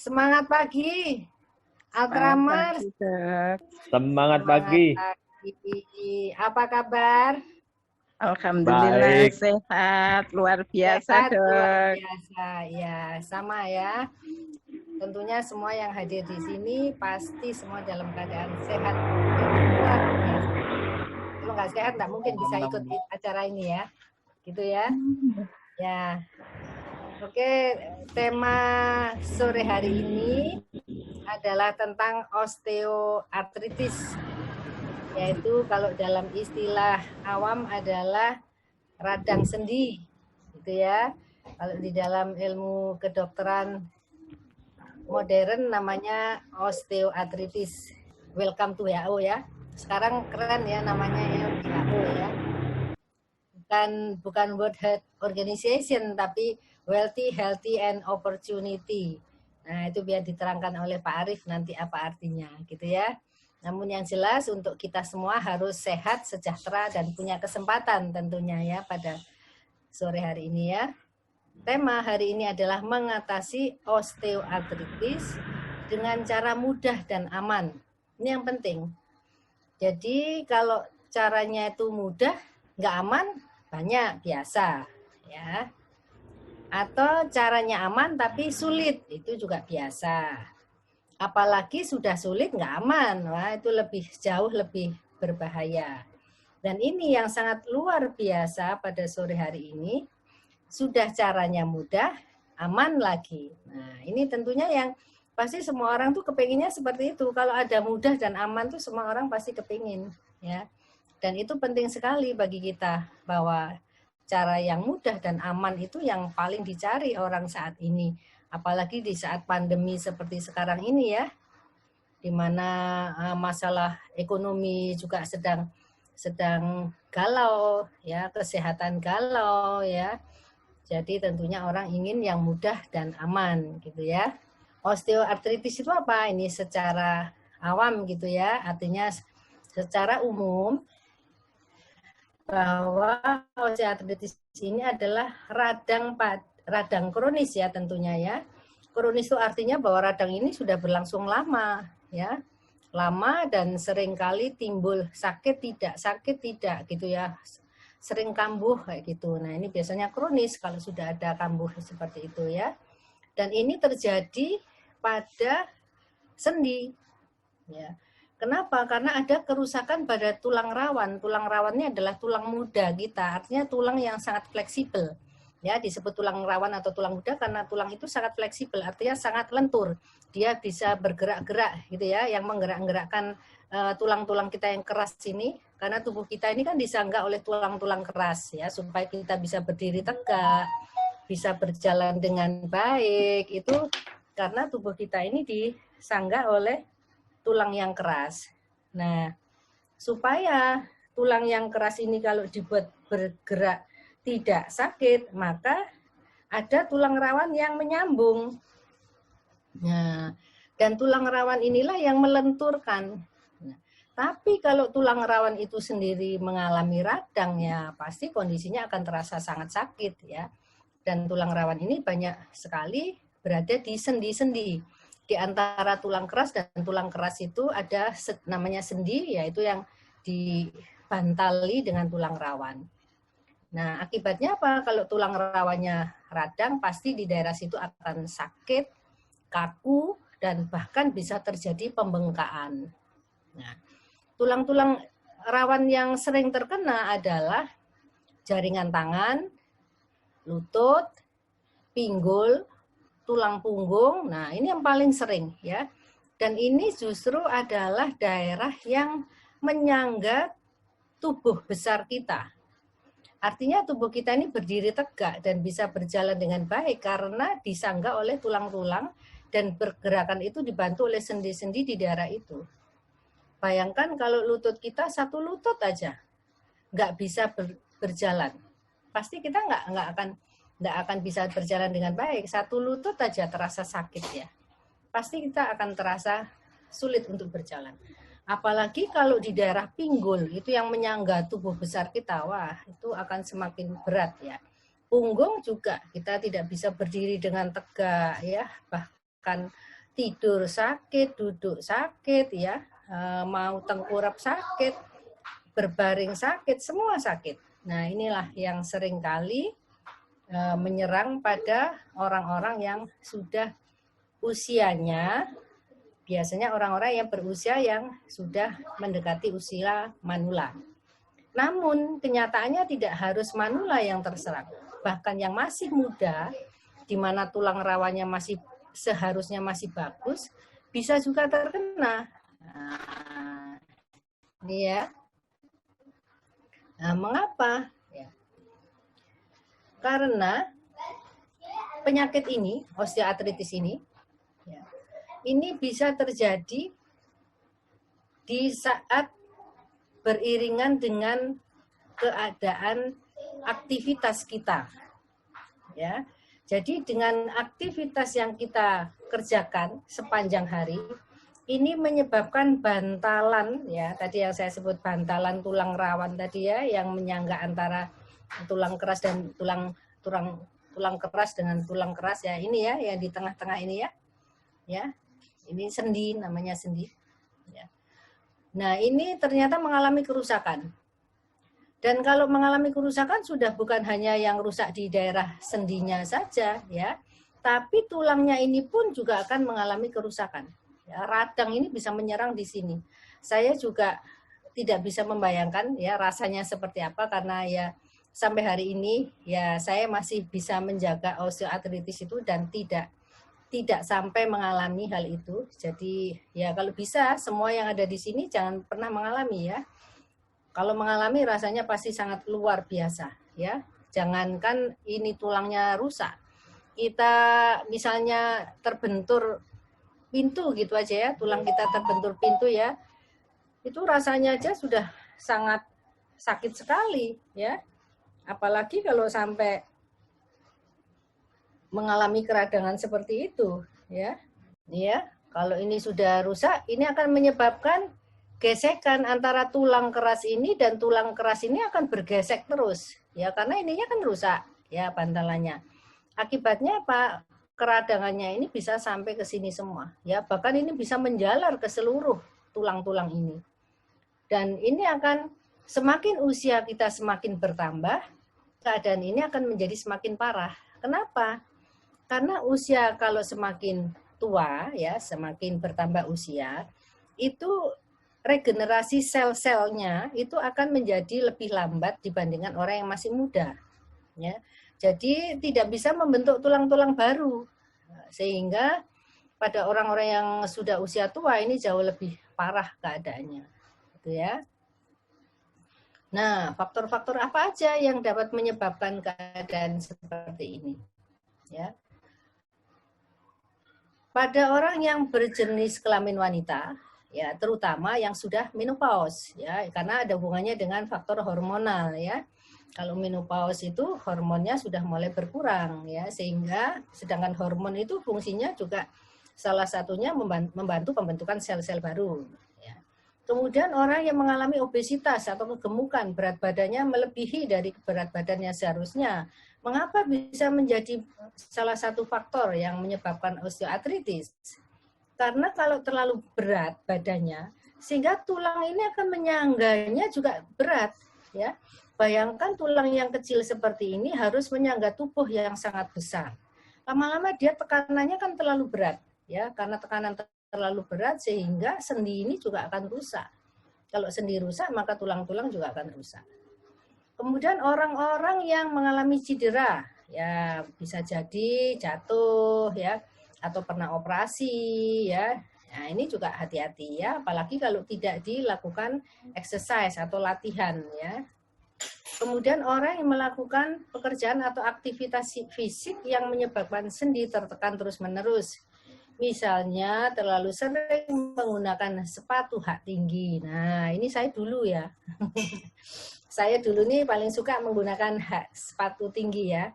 Semangat pagi, Altramar. Pagi, Dok. Semangat Semangat pagi. pagi. Apa kabar? Alhamdulillah Baik. sehat, luar biasa, Sehat, luar Dok. biasa. Ya, sama ya. Tentunya semua yang hadir di sini pasti semua dalam keadaan sehat dan luar biasa. Kalau nggak sehat, nggak mungkin bisa ikut acara ini ya. Gitu ya. Ya. Oke, tema sore hari ini adalah tentang osteoartritis, yaitu kalau dalam istilah awam adalah radang sendi, gitu ya. Kalau di dalam ilmu kedokteran modern namanya osteoartritis. Welcome to WHO ya. Sekarang keren ya namanya WHO ya. Bukan World Health Organization, tapi Wealthy, Healthy, and Opportunity. Nah, itu biar diterangkan oleh Pak Arief nanti apa artinya, gitu ya. Namun yang jelas untuk kita semua harus sehat, sejahtera, dan punya kesempatan tentunya ya pada sore hari ini ya. Tema hari ini adalah mengatasi osteoartritis dengan cara mudah dan aman. Ini yang penting. Jadi kalau caranya itu mudah, nggak aman, banyak biasa ya, atau caranya aman tapi sulit, itu juga biasa. Apalagi sudah sulit nggak aman, wah itu jauh lebih berbahaya. Dan ini yang sangat luar biasa pada sore hari ini, sudah caranya mudah, aman lagi. Nah ini tentunya yang pasti semua orang tuh kepinginnya seperti itu. Kalau ada mudah dan aman tuh semua orang pasti kepingin ya. Dan itu penting sekali bagi kita, bahwa cara yang mudah dan aman itu yang paling dicari orang saat ini. Apalagi di saat pandemi seperti sekarang ini ya, di mana masalah ekonomi juga sedang galau ya, kesehatan galau ya. Jadi tentunya orang ingin yang mudah dan aman gitu ya. Osteoartritis itu apa? Ini secara awam gitu ya, artinya secara umum bahwa osteoartritis ini adalah radang kronis ya tentunya ya. Kronis itu artinya bahwa radang ini sudah berlangsung lama ya. Lama dan seringkali timbul sakit tidak gitu ya. Sering kambuh kayak gitu. Nah, ini biasanya kronis kalau sudah ada kambuh seperti itu ya. Dan ini terjadi pada sendi ya. Kenapa? Karena ada kerusakan pada tulang rawan. Tulang rawannya adalah tulang muda kita, artinya tulang yang sangat fleksibel. Ya, disebut tulang rawan atau tulang muda karena tulang itu sangat fleksibel, artinya sangat lentur. Dia bisa bergerak-gerak gitu ya, yang menggerak-gerakkan tulang-tulang kita yang keras ini, karena tubuh kita ini kan disangga oleh tulang-tulang keras ya, supaya kita bisa berdiri tegak, bisa berjalan dengan baik. Itu karena tubuh kita ini disangga oleh tulang yang keras. Nah, supaya tulang yang keras ini kalau dibuat bergerak tidak sakit, maka ada tulang rawan yang menyambung. Nah, dan tulang rawan inilah yang melenturkan. Nah, tapi kalau tulang rawan itu sendiri mengalami radang, ya pasti kondisinya akan terasa sangat sakit ya. Dan tulang rawan ini banyak sekali berada di sendi-sendi. Di antara tulang keras dan tulang keras itu ada namanya sendi, yaitu yang dibantali dengan tulang rawan. Nah, akibatnya apa? Kalau tulang rawannya radang, pasti di daerah situ akan sakit, kaku, dan bahkan bisa terjadi pembengkakan. Nah, tulang-tulang rawan yang sering terkena adalah jaringan tangan, lutut, pinggul, tulang punggung. Nah, ini yang paling sering ya. Dan ini justru adalah daerah yang menyangga tubuh besar kita. Artinya tubuh kita ini berdiri tegak dan bisa berjalan dengan baik karena disangga oleh tulang-tulang dan pergerakan itu dibantu oleh sendi-sendi di daerah itu. Bayangkan kalau lutut kita satu lutut aja nggak bisa berjalan, pasti kita nggak akan bisa berjalan dengan baik. Satu lutut aja terasa sakit ya, pasti kita akan terasa sulit untuk berjalan. Apalagi kalau di daerah pinggul itu yang menyangga tubuh besar kita, wah itu akan semakin berat ya. Punggung juga kita tidak bisa berdiri dengan tegak ya, makan, tidur sakit, duduk sakit, ya, mau tengkurap sakit, berbaring sakit, semua sakit. Nah, inilah yang seringkali menyerang pada orang-orang yang sudah usianya, biasanya orang-orang yang berusia yang sudah mendekati usia manula. Namun kenyataannya tidak harus manula yang terserang. Bahkan yang masih muda, di mana tulang rawanya masih seharusnya masih bagus, bisa juga terkena. Nah, ini ya. Nah, mengapa? Ya. Karena penyakit ini, osteoartritis ini, ya, ini bisa terjadi di saat beriringan dengan keadaan aktivitas kita. Ya. Jadi dengan aktivitas yang kita kerjakan sepanjang hari, ini menyebabkan bantalan, ya, tadi yang saya sebut bantalan tulang rawan tadi ya, yang menyangga antara tulang keras dan tulang keras dengan tulang keras ya, ini ya, yang di tengah-tengah ini ya. Ya. Ini sendi, namanya sendi. Ya. Nah, ini ternyata mengalami kerusakan. Dan kalau mengalami kerusakan sudah bukan hanya yang rusak di daerah sendinya saja, ya, tapi tulangnya ini pun juga akan mengalami kerusakan. Ya, radang ini bisa menyerang di sini. Saya juga tidak bisa membayangkan ya rasanya seperti apa, karena ya sampai hari ini ya saya masih bisa menjaga osteoartritis itu dan tidak sampai mengalami hal itu. Jadi ya kalau bisa semua yang ada di sini jangan pernah mengalami ya. Kalau mengalami rasanya pasti sangat luar biasa ya. Jangankan ini tulangnya rusak, kita misalnya terbentur pintu gitu aja ya, tulang kita terbentur pintu ya, itu rasanya aja sudah sangat sakit sekali ya. Apalagi kalau sampai mengalami keradangan seperti itu ya. Ya, kalau ini sudah rusak, ini akan menyebabkan gesekan antara tulang keras ini dan tulang keras ini akan bergesek terus ya, karena ininya kan rusak ya bantalannya. Akibatnya apa? Keradangannya ini bisa sampai ke sini semua ya, bahkan ini bisa menjalar ke seluruh tulang-tulang ini. Dan ini akan semakin usia kita semakin bertambah, keadaan ini akan menjadi semakin parah. Kenapa? Karena usia kalau semakin tua ya, semakin bertambah usia, itu regenerasi sel-selnya itu akan menjadi lebih lambat dibandingkan orang yang masih muda. Ya. Jadi tidak bisa membentuk tulang-tulang baru. Sehingga pada orang-orang yang sudah usia tua ini jauh lebih parah keadaannya. Gitu ya. Nah, faktor-faktor apa aja yang dapat menyebabkan keadaan seperti ini? Ya. Pada orang yang berjenis kelamin wanita, ya terutama yang sudah menopause ya, karena ada hubungannya dengan faktor hormonal ya. Kalau menopause itu hormonnya sudah mulai berkurang ya, sehingga sedangkan hormon itu fungsinya juga salah satunya membantu pembentukan sel-sel baru ya. Kemudian orang yang mengalami obesitas atau kegemukan, berat badannya melebihi dari berat badannya seharusnya. Mengapa bisa menjadi salah satu faktor yang menyebabkan osteoartritis? Karena kalau terlalu berat badannya, sehingga tulang ini akan menyangganya juga berat. Ya, bayangkan tulang yang kecil seperti ini harus menyangga tubuh yang sangat besar. Lama-lama dia tekanannya kan terlalu berat, ya, karena tekanan terlalu berat sehingga sendi ini juga akan rusak. Kalau sendi rusak, maka tulang-tulang juga akan rusak. Kemudian orang-orang yang mengalami cedera, ya bisa jadi jatuh, ya, atau pernah operasi ya. Nah, ini juga hati-hati ya, apalagi kalau tidak dilakukan exercise atau latihan ya. Kemudian orang yang melakukan pekerjaan atau aktivitas fisik yang menyebabkan sendi tertekan terus-menerus. Misalnya terlalu sering menggunakan sepatu hak tinggi. Nah, ini saya dulu ya. Saya dulu nih paling suka menggunakan sepatu tinggi ya.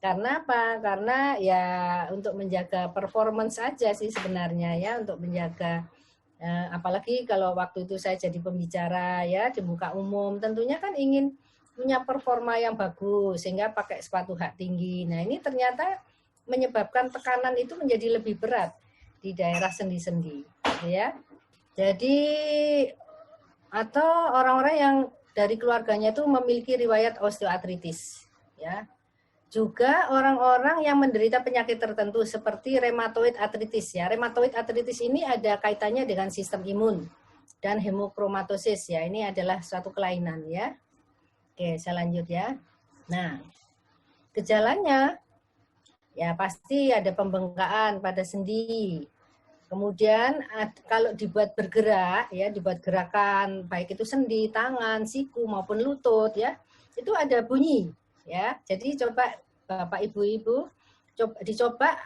Karena apa? Karena ya untuk menjaga performance saja sih sebenarnya ya, untuk menjaga apalagi kalau waktu itu saya jadi pembicara ya di muka umum, tentunya kan ingin punya performa yang bagus sehingga pakai sepatu hak tinggi. Nah, ini ternyata menyebabkan tekanan itu menjadi lebih berat. di daerah sendi-sendi, ya. Jadi atau orang-orang yang dari keluarganya itu memiliki riwayat osteoartritis, ya. Juga orang-orang yang menderita penyakit tertentu seperti rheumatoid arthritis, ya. Rheumatoid arthritis ini ada kaitannya dengan sistem imun dan hemochromatosis, ya. Ini adalah suatu kelainan, ya. Oke, saya lanjut ya. Nah, gejalanya ya pasti ada pembengkakan pada sendi. Kemudian kalau dibuat bergerak, ya dibuat gerakan baik itu sendi, tangan, siku maupun lutut, ya itu ada bunyi, ya. Jadi coba Bapak Ibu dicoba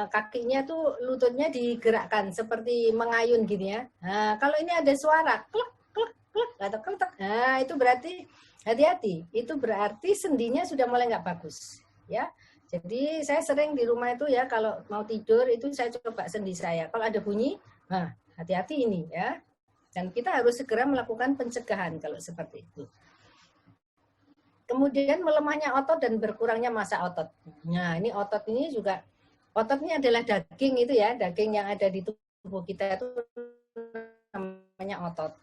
kakinya tuh lututnya digerakkan seperti mengayun gini ya. Nah, kalau ini ada suara klek klek klek atau kletek, nah itu berarti hati-hati, itu berarti sendinya sudah mulai nggak bagus, ya. Jadi saya sering di rumah itu ya kalau mau tidur itu saya coba sendi saya. Kalau ada bunyi, nah hati-hati ini ya. Dan kita harus segera melakukan pencegahan kalau seperti itu. Kemudian melemahnya otot dan berkurangnya massa otot. Nah ini otot ini juga, otot ini adalah daging itu ya, daging yang ada di tubuh kita itu namanya otot.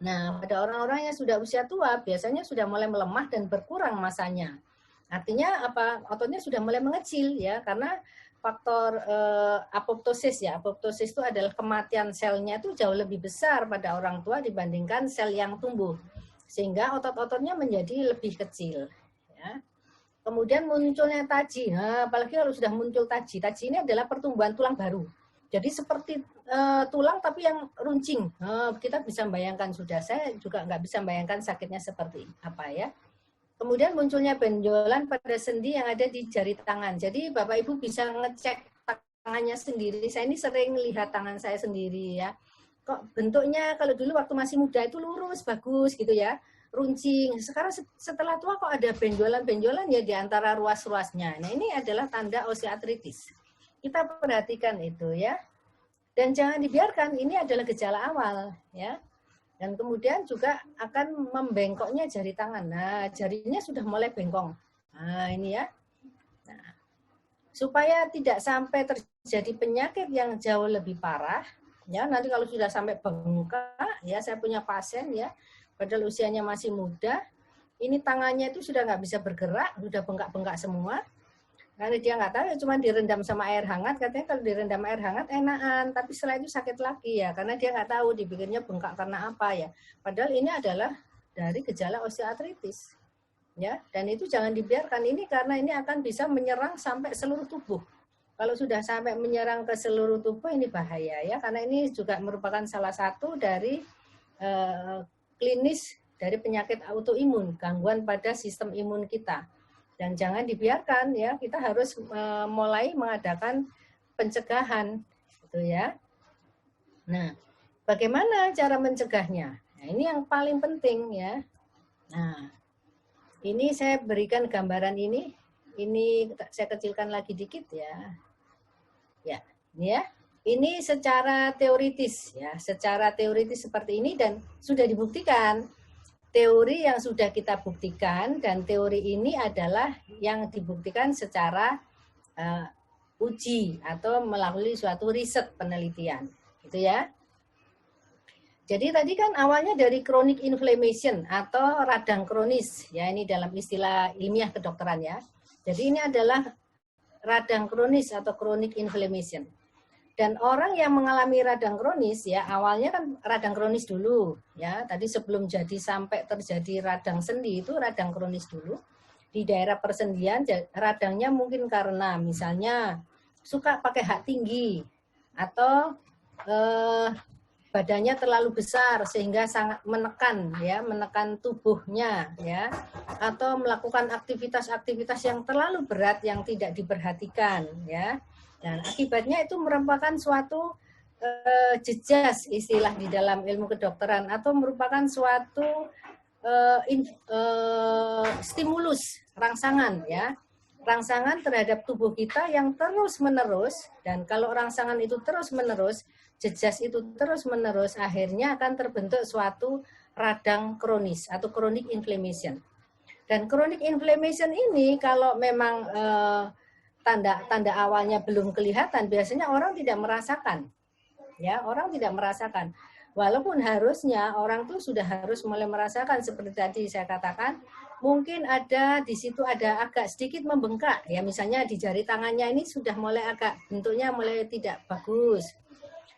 Nah, pada orang-orang yang sudah usia tua, biasanya sudah mulai melemah dan berkurang massanya. Artinya apa? Ototnya sudah mulai mengecil ya, karena faktor apoptosis ya. Apoptosis itu adalah kematian selnya itu jauh lebih besar pada orang tua dibandingkan sel yang tumbuh. Sehingga otot-ototnya menjadi lebih kecil. Ya. Kemudian munculnya taji. Nah, apalagi kalau sudah muncul taji. Taji ini adalah pertumbuhan tulang baru. Jadi seperti tulang tapi yang runcing. Kita bisa bayangkan sudah. Saya juga nggak bisa bayangkan sakitnya seperti apa ya. Kemudian munculnya benjolan pada sendi yang ada di jari tangan. Jadi Bapak Ibu bisa ngecek tangannya sendiri. Saya ini sering lihat tangan saya sendiri ya. Kok bentuknya kalau dulu waktu masih muda itu lurus, bagus gitu ya. Runcing. Sekarang setelah tua kok ada benjolan-benjolan ya di antara ruas-ruasnya. Nah ini adalah tanda osteoartritis. Kita perhatikan itu ya. Dan jangan dibiarkan, ini adalah gejala awal ya. Dan kemudian juga akan membengkoknya jari tangan. Nah, jarinya sudah mulai bengkong. Nah, ini ya. Nah, supaya tidak sampai terjadi penyakit yang jauh lebih parah, ya nanti kalau sudah sampai bengkak, ya saya punya pasien ya, padahal usianya masih muda, ini tangannya itu sudah nggak bisa bergerak, sudah bengkak-bengkak semua. Karena dia nggak tahu, ya cuma direndam sama air hangat, katanya kalau direndam air hangat enakan, tapi setelah itu sakit lagi ya, karena dia nggak tahu dibikinnya bengkak karena apa ya. Padahal ini adalah dari gejala osteoartritis, ya. Dan itu jangan dibiarkan ini karena ini akan bisa menyerang sampai seluruh tubuh. Kalau sudah sampai menyerang ke seluruh tubuh ini bahaya ya, karena ini juga merupakan salah satu dari klinis dari penyakit autoimun, gangguan pada sistem imun kita. Dan jangan dibiarkan ya, kita harus mulai mengadakan pencegahan gitu ya. Nah, bagaimana cara mencegahnya? Nah, ini yang paling penting ya. Nah, ini saya berikan gambaran ini saya kecilkan lagi dikit ya. Ya, ini ya. Ini secara teoritis ya, secara teoritis seperti ini dan sudah dibuktikan. Teori yang sudah kita buktikan dan teori ini adalah yang dibuktikan secara uji atau melalui suatu riset penelitian, gitu ya. Jadi tadi kan awalnya dari chronic inflammation atau radang kronis, ya ini dalam istilah ilmiah kedokteran ya. Jadi ini adalah radang kronis atau chronic inflammation. Dan orang yang mengalami radang kronis ya awalnya kan radang kronis dulu ya, tadi sebelum jadi sampai terjadi radang sendi itu radang kronis dulu di daerah persendian. Radangnya mungkin karena misalnya suka pakai hak tinggi atau badannya terlalu besar sehingga sangat menekan tubuhnya ya, atau melakukan aktivitas-aktivitas yang terlalu berat yang tidak diperhatikan ya. Dan akibatnya itu merupakan suatu jejas istilah di dalam ilmu kedokteran atau merupakan suatu stimulus, rangsangan ya. Rangsangan terhadap tubuh kita yang terus-menerus, dan kalau rangsangan itu terus-menerus, jejas itu terus-menerus, akhirnya akan terbentuk suatu radang kronis atau chronic inflammation. Dan chronic inflammation ini kalau memang tanda awalnya belum kelihatan, biasanya orang tidak merasakan. Ya, orang tidak merasakan. Walaupun harusnya orang tuh sudah harus mulai merasakan, seperti tadi saya katakan, mungkin ada di situ ada agak sedikit membengkak, ya misalnya di jari tangannya ini sudah mulai agak bentuknya mulai tidak bagus.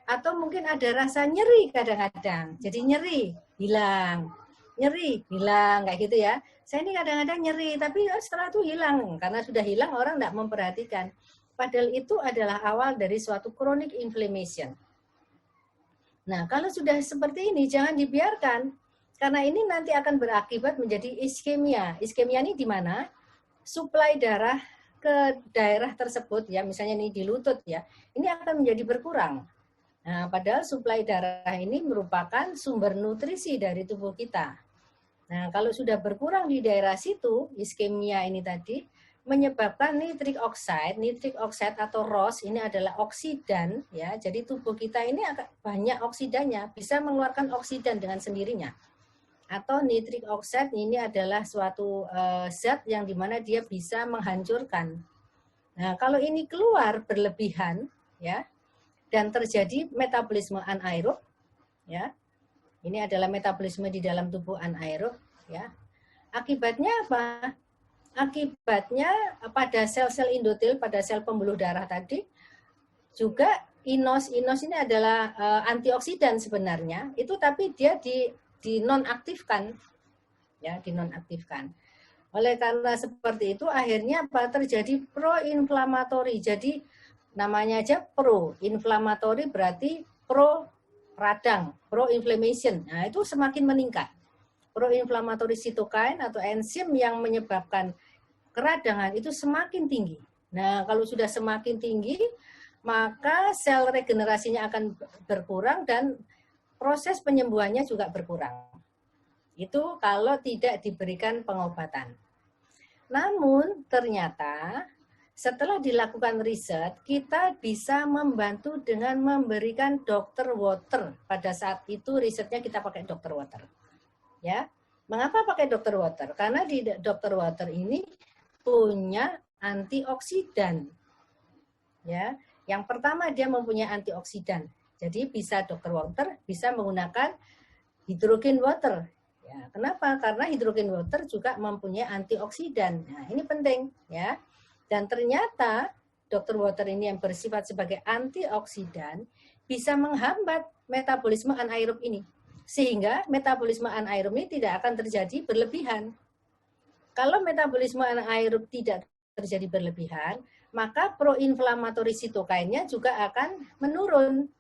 Atau mungkin ada rasa nyeri kadang-kadang, jadi nyeri, hilang. Nyeri, hilang, kayak gitu ya. Saya ini kadang-kadang nyeri, tapi setelah itu hilang. Karena sudah hilang, orang tidak memperhatikan. Padahal itu adalah awal dari suatu chronic inflammation. Nah, kalau sudah seperti ini, jangan dibiarkan. Karena ini nanti akan berakibat menjadi iskemia. Iskemia ini di mana? Suplai darah ke daerah tersebut, ya misalnya ini di lutut, ya ini akan menjadi berkurang. Nah, padahal suplai darah ini merupakan sumber nutrisi dari tubuh kita. Nah, kalau sudah berkurang di daerah situ, iskemia ini tadi, menyebabkan nitric oxide atau ROS, ini adalah oksidan, ya. Jadi tubuh kita ini agak banyak oksidannya, bisa mengeluarkan oksidan dengan sendirinya. Atau nitric oxide ini adalah suatu zat yang dimana dia bisa menghancurkan. Nah, kalau ini keluar berlebihan, ya, dan terjadi metabolisme anaerob, ya. Ini adalah metabolisme di dalam tubuh anaerob, ya. Akibatnya apa? Akibatnya pada sel-sel endotel, pada sel pembuluh darah tadi, juga inos ini adalah antioksidan sebenarnya, itu tapi dia dinonaktifkan, ya, dinonaktifkan. Oleh karena seperti itu, akhirnya apa? Terjadi proinflamatori. Jadi namanya aja pro-inflamatori berarti radang, pro-inflammation. Nah, itu semakin meningkat. Pro-inflammatory cytokine atau enzim yang menyebabkan keradangan itu semakin tinggi. Nah, kalau sudah semakin tinggi, maka sel regenerasinya akan berkurang dan proses penyembuhannya juga berkurang. Itu kalau tidak diberikan pengobatan. Namun, ternyata setelah dilakukan riset, kita bisa membantu dengan memberikan Dr. Water. Pada saat itu risetnya kita pakai Dr. Water. Ya, mengapa pakai Dr. Water? Karena di Dr. Water ini punya antioksidan. Ya, yang pertama dia mempunyai antioksidan. Jadi bisa Dr. Water bisa menggunakan hydrogen water. Ya, kenapa? Karena hydrogen water juga mempunyai antioksidan. Nah, ini penting, ya. Dan ternyata Dr. Water ini yang bersifat sebagai antioksidan bisa menghambat metabolisme anaerob ini. Sehingga metabolisme anaerob ini tidak akan terjadi berlebihan. Kalau metabolisme anaerob tidak terjadi berlebihan, maka proinflamatori sitokinnya juga akan menurun.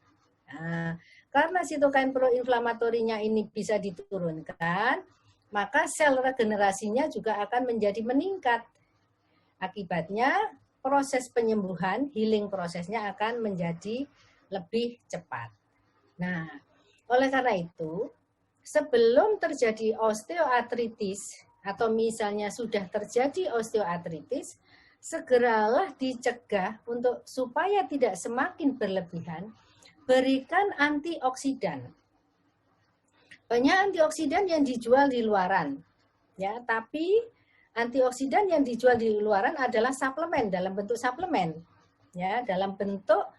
Nah, karena sitokin proinflamatorinya ini bisa diturunkan, maka sel regenerasinya juga akan menjadi meningkat. Akibatnya proses penyembuhan, healing prosesnya akan menjadi lebih cepat. Nah, oleh karena itu, sebelum terjadi osteoartritis atau misalnya sudah terjadi osteoartritis, segeralah dicegah untuk supaya tidak semakin berlebihan, berikan antioksidan. Banyak antioksidan yang dijual di luaran, ya, tapi antioksidan yang dijual di luaran adalah suplemen, dalam bentuk suplemen, ya, dalam bentuk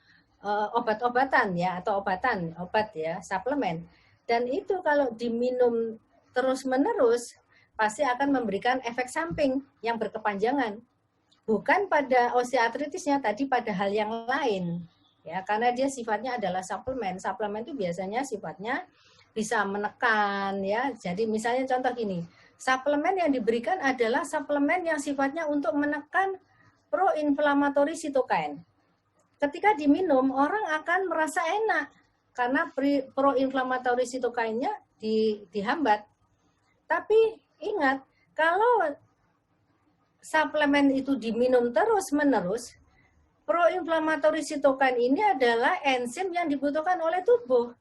obat-obatan, ya, atau obat ya, suplemen. Dan itu kalau diminum terus-menerus pasti akan memberikan efek samping yang berkepanjangan. Bukan pada osteoartritisnya tadi, pada hal yang lain, ya, karena dia sifatnya adalah suplemen. Suplemen itu biasanya sifatnya bisa menekan, ya. Jadi misalnya contoh gini, suplemen yang diberikan adalah suplemen yang sifatnya untuk menekan proinflamatori sitokin. Ketika diminum, orang akan merasa enak karena proinflamatori sitokinnya dihambat. Tapi ingat, kalau suplemen itu diminum terus-menerus, proinflamatori sitokin ini adalah enzim yang dibutuhkan oleh tubuh.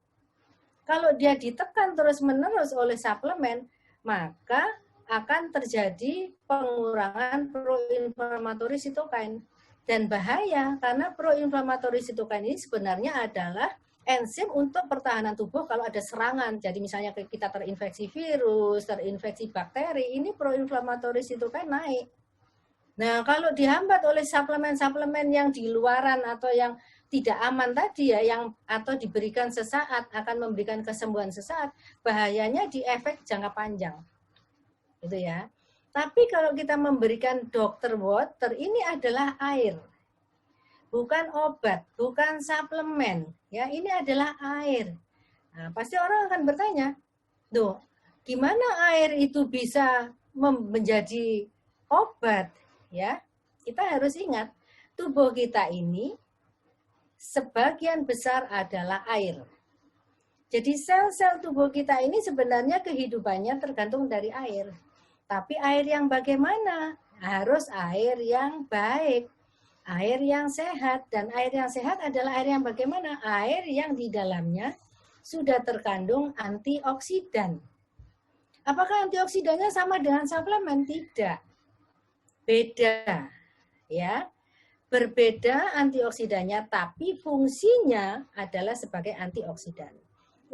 Kalau dia ditekan terus-menerus oleh suplemen, maka akan terjadi pengurangan proinflamatori sitokin. Dan bahaya, karena proinflamatori sitokin ini sebenarnya adalah enzim untuk pertahanan tubuh kalau ada serangan. Jadi misalnya kita terinfeksi virus, terinfeksi bakteri, ini proinflamatori sitokin naik. Nah, kalau dihambat oleh suplemen-suplemen yang di luaran atau yang tidak aman tadi ya, yang atau diberikan sesaat akan memberikan kesembuhan sesaat, bahayanya di efek jangka panjang. Gitu ya. Tapi kalau kita memberikan dokter water, ini adalah air. Bukan obat, bukan suplemen, ya, ini adalah air. Nah, pasti orang akan bertanya, "Duh, gimana air itu bisa menjadi obat?" Ya, kita harus ingat, tubuh kita ini sebagian besar adalah air. Jadi sel-sel tubuh kita ini sebenarnya kehidupannya tergantung dari air. Tapi air yang bagaimana? Harus air yang baik, air yang sehat. Dan air yang sehat adalah air yang bagaimana? Air yang di dalamnya sudah terkandung antioksidan. Apakah antioksidannya sama dengan suplemen? Tidak. Beda. Ya. Berbeda antioksidannya, tapi fungsinya adalah sebagai antioksidan.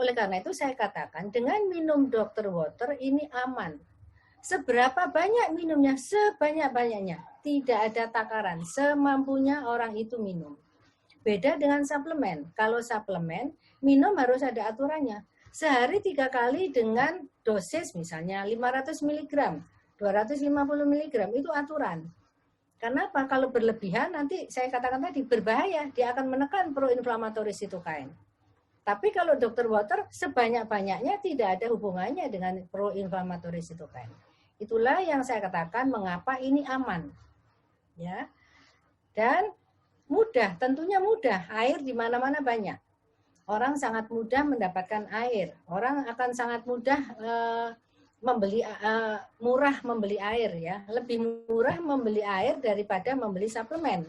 Oleh karena itu saya katakan dengan minum Dr. Water ini aman. Seberapa banyak minumnya? Sebanyak-banyaknya. Tidak ada takaran. Semampunya orang itu minum. Beda dengan suplemen. Kalau suplemen, minum harus ada aturannya. Sehari 3 kali dengan dosis misalnya 500 mg, 250 mg, itu aturan. Kenapa? Kalau berlebihan nanti saya katakan tadi berbahaya, dia akan menekan proinflamatory sitokain. Tapi kalau Dr. Water sebanyak-banyaknya tidak ada hubungannya dengan proinflamatory sitokain. Itulah yang saya katakan mengapa ini aman. Ya. Dan mudah, tentunya mudah. Air di mana-mana banyak. Orang sangat mudah mendapatkan air. Orang akan sangat mudah murah membeli air ya, lebih murah membeli air daripada membeli suplemen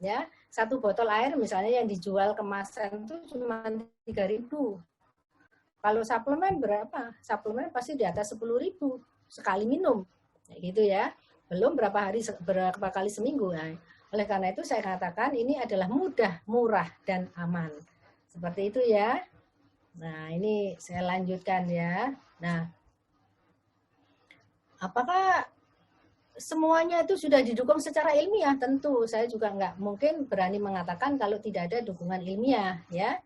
ya. Satu botol air misalnya yang dijual kemasan itu cuma 3.000. Kalau suplemen berapa? Suplemen pasti di atas 10.000 sekali minum kayak gitu ya, belum berapa kali seminggu. Nah, oleh karena itu saya katakan ini adalah mudah, murah dan aman seperti itu ya. Nah ini saya lanjutkan ya. Nah, apakah semuanya itu sudah didukung secara ilmiah? Tentu, saya juga nggak mungkin berani mengatakan kalau tidak ada dukungan ilmiah, ya.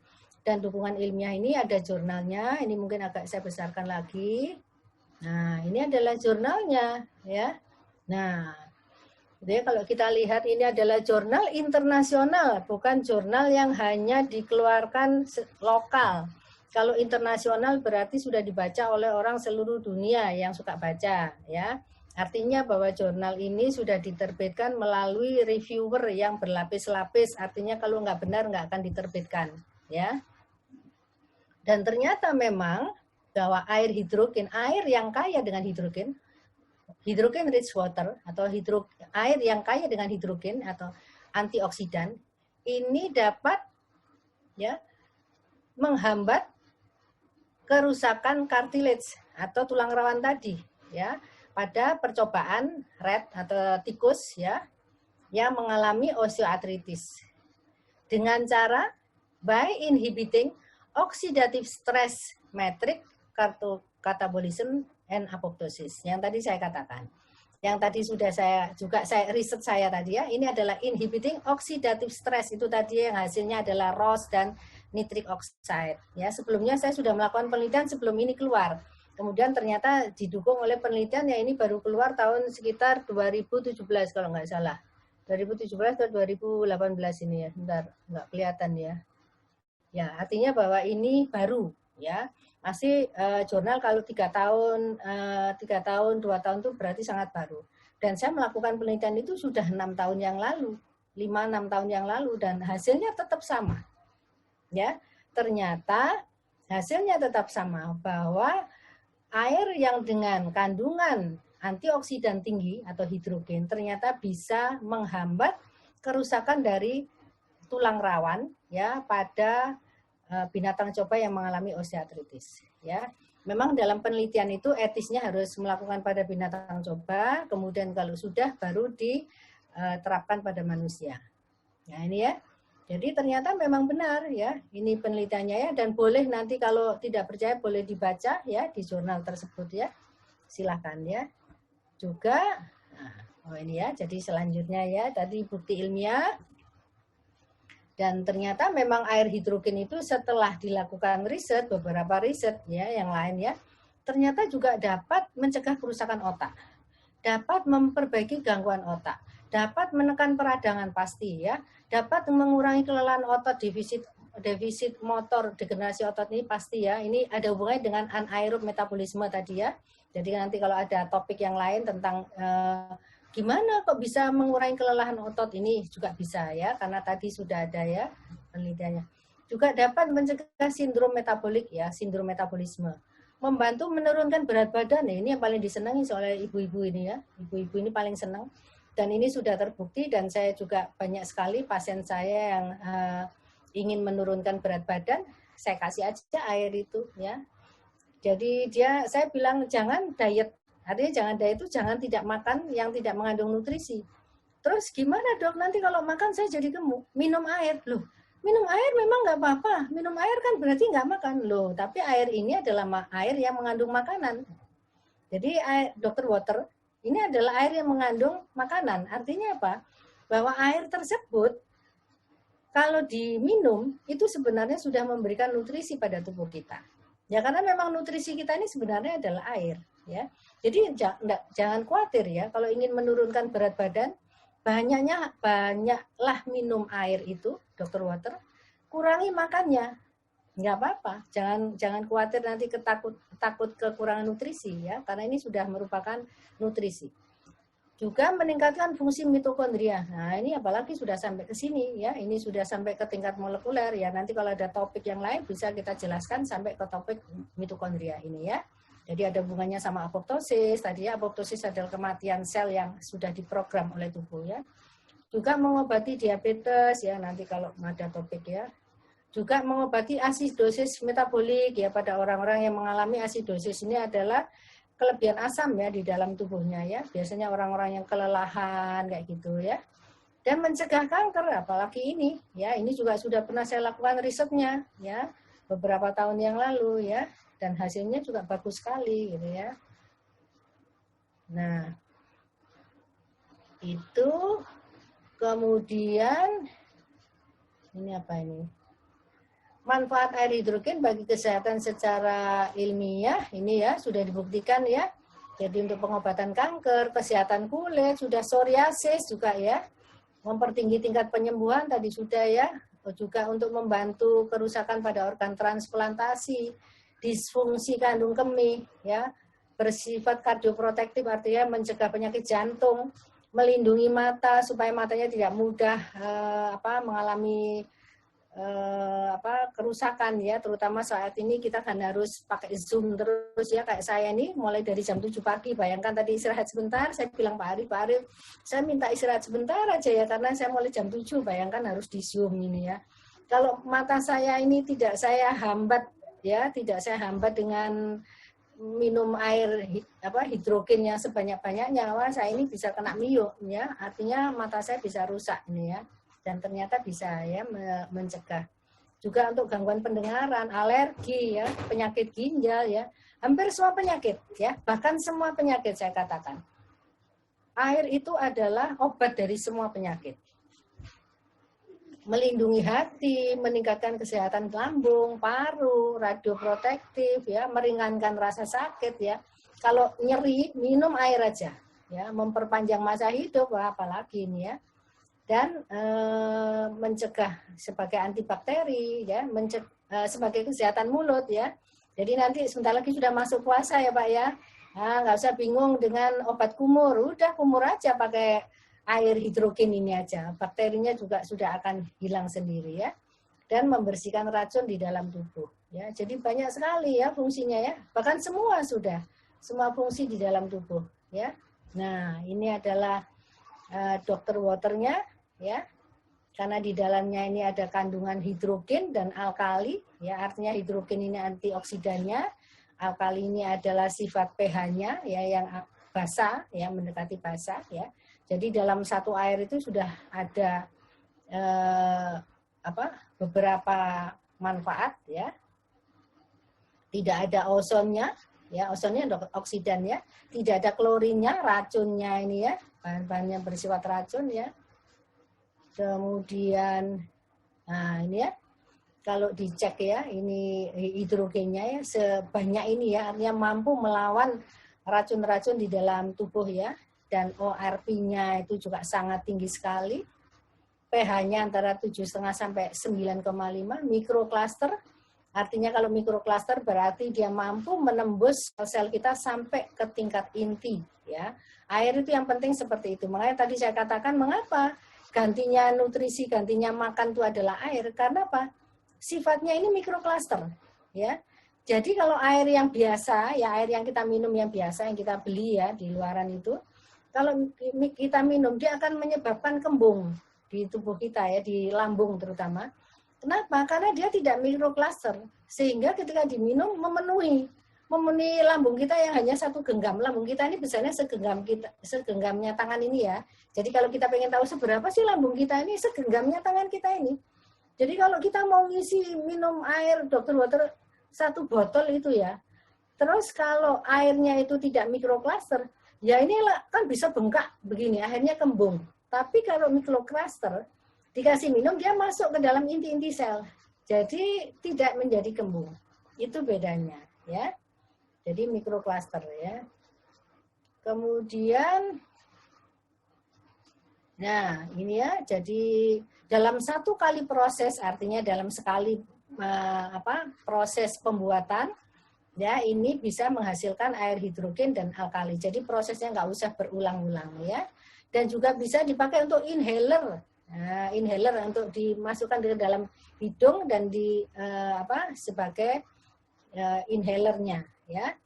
Dan dukungan ilmiah ini ada jurnalnya, ini mungkin agak saya besarkan lagi. Nah, ini adalah jurnalnya, ya. Nah, jadi kalau kita lihat ini adalah jurnal internasional, bukan jurnal yang hanya dikeluarkan lokal. Kalau internasional berarti sudah dibaca oleh orang seluruh dunia yang suka baca, ya. Artinya bahwa jurnal ini sudah diterbitkan melalui reviewer yang berlapis-lapis. Artinya kalau nggak benar nggak akan diterbitkan, ya. Dan ternyata memang bahwa air hidrogen, air yang kaya dengan hidrogen rich water atau air yang kaya dengan hidrogen atau antioksidan ini dapat ya menghambat kerusakan cartilage atau tulang rawan tadi ya pada percobaan rat atau tikus ya yang mengalami osteoarthritis dengan cara by inhibiting oxidative stress matrix catabolism and apoptosis yang tadi saya katakan. Yang tadi sudah saya riset saya tadi ya, ini adalah inhibiting oxidative stress, itu tadi yang hasilnya adalah ROS dan nitric oxide. Ya, sebelumnya saya sudah melakukan penelitian sebelum ini keluar. Kemudian ternyata didukung oleh penelitian yang ini baru keluar tahun sekitar 2017 kalau nggak salah. 2017 atau 2018 ini ya, bentar, nggak kelihatan ya. Ya, artinya bahwa ini baru ya. Masih jurnal kalau 3 tahun, 2 tahun itu berarti sangat baru. Dan saya melakukan penelitian itu sudah 6 tahun yang lalu, 5-6 tahun yang lalu, dan hasilnya tetap sama. Ya, ternyata hasilnya tetap sama bahwa air yang dengan kandungan antioksidan tinggi atau hidrogen ternyata bisa menghambat kerusakan dari tulang rawan ya pada binatang coba yang mengalami osteoartritis ya. Memang dalam penelitian itu etisnya harus melakukan pada binatang coba, kemudian kalau sudah baru diterapkan pada manusia. Nah, ini ya. Jadi ternyata memang benar ya. Ini penelitiannya ya, dan boleh nanti kalau tidak percaya boleh dibaca ya di jurnal tersebut ya. Silakan ya. Juga Oh ini ya, jadi selanjutnya ya, tadi bukti ilmiah. Dan ternyata memang air hidrogen itu setelah dilakukan riset, beberapa riset ya yang lain ya, ternyata juga dapat mencegah kerusakan otak, dapat memperbaiki gangguan otak, dapat menekan peradangan pasti ya, dapat mengurangi kelelahan otot, defisit motor, degenerasi otot ini pasti ya. Ini ada hubungannya dengan anaerob metabolisme tadi ya. Jadi nanti kalau ada topik yang lain tentang gimana kok bisa mengurangi kelelahan otot ini juga bisa ya, karena tadi sudah ada ya penelitiannya. Juga dapat mencegah sindrom metabolik ya, sindrom metabolisme. Membantu menurunkan berat badan, ya, ini yang paling disenangi oleh ibu-ibu ini ya. Ibu-ibu ini paling senang. Dan ini sudah terbukti dan saya juga banyak sekali pasien saya yang ingin menurunkan berat badan, saya kasih aja air itu ya. Jadi saya bilang jangan diet. Artinya jangan diet itu jangan tidak makan yang tidak mengandung nutrisi. Terus gimana dok? Nanti kalau makan saya jadi gemuk. Minum air. Loh, minum air memang nggak apa-apa. Minum air kan berarti nggak makan. Loh, tapi air ini adalah air yang mengandung makanan. Jadi Dr. Water, ini adalah air yang mengandung makanan. Artinya apa? Bahwa air tersebut kalau diminum itu sebenarnya sudah memberikan nutrisi pada tubuh kita. Ya karena memang nutrisi kita ini sebenarnya adalah air. Ya, jadi jangan khawatir ya kalau ingin menurunkan berat badan, banyaklah minum air itu, Dr. Water, kurangi makannya, nggak apa-apa, jangan khawatir nanti takut kekurangan nutrisi ya, karena ini sudah merupakan nutrisi. Juga meningkatkan fungsi mitokondria. Nah ini apalagi sudah sampai ke sini ya, ini sudah sampai ke tingkat molekuler ya. Nanti kalau ada topik yang lain bisa kita jelaskan sampai ke topik mitokondria ini ya. Jadi ada hubungannya sama apoptosis. Tadi ya, apoptosis adalah kematian sel yang sudah diprogram oleh tubuh ya. Juga mengobati diabetes ya, nanti kalau ada topik ya. Juga mengobati asidosis metabolik ya, pada orang-orang yang mengalami asidosis ini adalah kelebihan asam ya di dalam tubuhnya ya. Biasanya orang-orang yang kelelahan kayak gitu ya. Dan mencegah kanker, apalagi ini ya. Ini juga sudah pernah saya lakukan risetnya ya beberapa tahun yang lalu ya. Dan hasilnya juga bagus sekali gitu ya. Nah, itu kemudian ini apa ini? Manfaat air hidrogen bagi kesehatan secara ilmiah ini ya sudah dibuktikan ya. Jadi untuk pengobatan kanker, kesehatan kulit, sudah psoriasis juga ya. Mempertinggi tingkat penyembuhan tadi sudah ya. Juga untuk membantu kerusakan pada organ transplantasi, disfungsi kandung kemih ya, bersifat kardioprotektif artinya mencegah penyakit jantung, melindungi mata supaya matanya tidak mudah mengalami kerusakan ya, terutama saat ini kita kan harus pakai Zoom terus ya, kayak saya ini mulai dari jam 7 pagi, bayangkan tadi istirahat sebentar, saya bilang Pak Arif, saya minta istirahat sebentar aja ya karena saya mulai jam 7, bayangkan harus di Zoom ini ya. Kalau mata saya ini tidak saya hambat ya, tidak saya hambat dengan minum air hidrogen yang sebanyak-banyaknya, wah saya ini bisa kena miyop ya, artinya mata saya bisa rusak ini ya, dan ternyata bisa ya mencegah. Juga untuk gangguan pendengaran, alergi ya, penyakit ginjal ya, hampir semua penyakit ya, bahkan semua penyakit saya katakan. Air itu adalah obat dari semua penyakit. Melindungi hati, meningkatkan kesehatan lambung, paru, radioprotektif ya, meringankan rasa sakit ya. Kalau nyeri minum air aja ya, memperpanjang masa hidup, apalagi ini ya. Dan mencegah sebagai antibakteri ya, sebagai kesehatan mulut ya. Jadi nanti sebentar lagi sudah masuk puasa ya Pak ya. Nah, nggak usah bingung dengan obat kumur, udah kumur aja pakai air hidrogen ini aja, bakterinya juga sudah akan hilang sendiri ya, dan membersihkan racun di dalam tubuh ya. Jadi banyak sekali ya fungsinya ya, bahkan semua fungsi di dalam tubuh ya. Nah ini adalah Dr. Waternya ya, karena di dalamnya ini ada kandungan hidrogen dan alkali ya, artinya hidrogen ini antioksidannya, alkali ini adalah sifat pH-nya ya yang basah ya, mendekati basah ya. Jadi dalam satu air itu sudah ada beberapa manfaat ya. Tidak ada ozonnya ya, ozonnya oksidan ya. Tidak ada klorinnya, racunnya ini ya. bahan-bahan yang bersifat racun ya. Kemudian, nah ini ya, kalau dicek ya, ini hidrogennya ya sebanyak ini ya, artinya mampu melawan racun-racun di dalam tubuh ya. Dan ORP-nya itu juga sangat tinggi sekali. pH-nya antara 7,5 sampai 9,5, mikrokluster. Artinya kalau mikrokluster berarti dia mampu menembus sel kita sampai ke tingkat inti ya. Air itu yang penting seperti itu. Makanya tadi saya katakan mengapa gantinya nutrisi, gantinya makan itu adalah air, karena apa? Sifatnya ini mikrokluster ya. Jadi kalau air yang biasa, ya air yang kita minum yang biasa yang kita beli ya di luaran itu, kalau kita minum dia akan menyebabkan kembung di tubuh kita ya, di lambung terutama. Kenapa? Karena dia tidak mikrokluster, sehingga ketika diminum memenuhi lambung kita yang hanya satu genggam. Lambung kita ini besarnya segenggamnya tangan ini ya. Jadi kalau kita pengen tahu seberapa sih lambung kita ini, segenggamnya tangan kita ini. Jadi kalau kita mau ngisi minum air Dr. Water 1 botol itu ya, terus kalau airnya itu tidak mikrokluster, ya ini kan bisa bengkak begini, akhirnya kembung. Tapi kalau mikrokluster, dikasih minum, dia masuk ke dalam inti-inti sel. Jadi tidak menjadi kembung. Itu bedanya ya. Jadi mikrokluster ya. Kemudian, nah ini ya, jadi dalam satu kali proses, artinya dalam sekali proses pembuatan, ya ini bisa menghasilkan air hidrogen dan alkali. Jadi prosesnya nggak usah berulang-ulang ya. Dan juga bisa dipakai untuk inhaler. Nah, inhaler untuk dimasukkan ke dalam hidung dan sebagai inhalernya ya.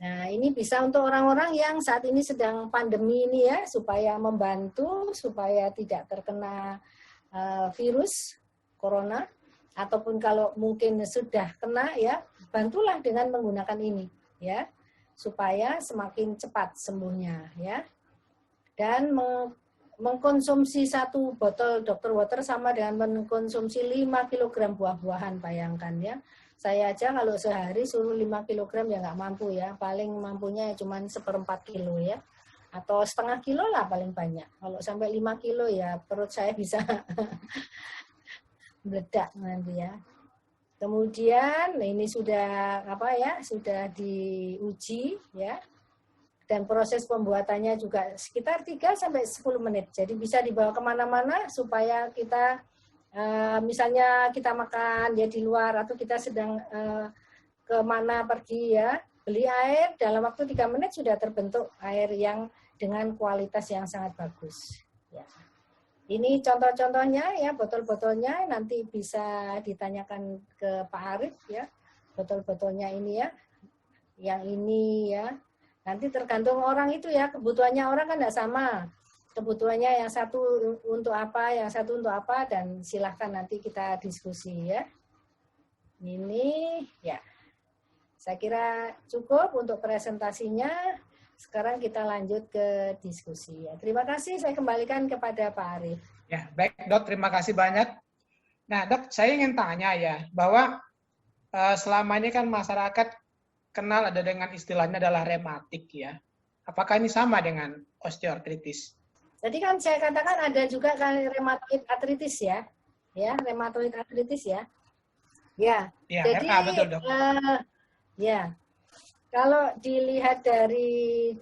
Nah, ini bisa untuk orang-orang yang saat ini sedang pandemi ini ya, supaya membantu supaya tidak terkena virus corona, ataupun kalau mungkin sudah kena ya, bantulah dengan menggunakan ini ya, supaya semakin cepat sembuhnya ya. Dan mengkonsumsi 1 botol Dr. Water sama dengan mengkonsumsi 5 kg buah-buahan, bayangkan ya. Saya aja kalau sehari suruh 5 kg ya nggak mampu ya, paling mampunya cuma 1/4 kilo ya, atau setengah kilo lah paling banyak. Kalau sampai 5 kilo ya perut saya bisa meledak nanti ya. Kemudian ini sudah sudah diuji ya. Dan proses pembuatannya juga sekitar 3 sampai 10 menit. Jadi bisa dibawa kemana-mana supaya kita misalnya kita makan ya di luar atau kita sedang kemana pergi ya, beli air dalam waktu 3 menit sudah terbentuk air yang dengan kualitas yang sangat bagus. Ya. Ini contoh-contohnya ya, botol-botolnya nanti bisa ditanyakan ke Pak Arif ya. Botol-botolnya ini ya, yang ini ya. Nanti tergantung orang itu ya, kebutuhannya orang kan tidak sama. Kebutuhannya yang satu untuk apa, yang satu untuk apa, dan silahkan nanti kita diskusi ya. Ini ya, saya kira cukup untuk presentasinya. Sekarang kita lanjut ke diskusi ya. Terima kasih, saya kembalikan kepada Pak Arif. Ya, baik Dok, terima kasih banyak. Nah Dok, saya ingin tanya ya, bahwa selama ini kan masyarakat kenal ada dengan istilahnya adalah rematik ya. Apakah ini sama dengan osteoartritis? Jadi kan saya katakan ada juga kan rheumatoid arthritis ya. Ya, rheumatoid arthritis ya. Ya. Ya, jadi RA, betul, Dok. Ya. Kalau dilihat dari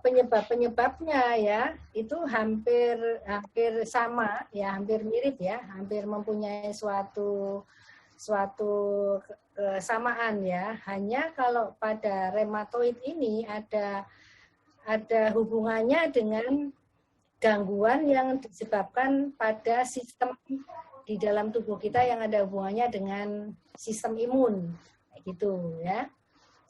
penyebab-penyebabnya ya, itu hampir sama ya, hampir mirip ya, hampir mempunyai suatu kesamaan ya. Hanya kalau pada rheumatoid ini ada hubungannya dengan gangguan yang disebabkan pada sistem di dalam tubuh kita yang ada hubungannya dengan sistem imun, gitu ya.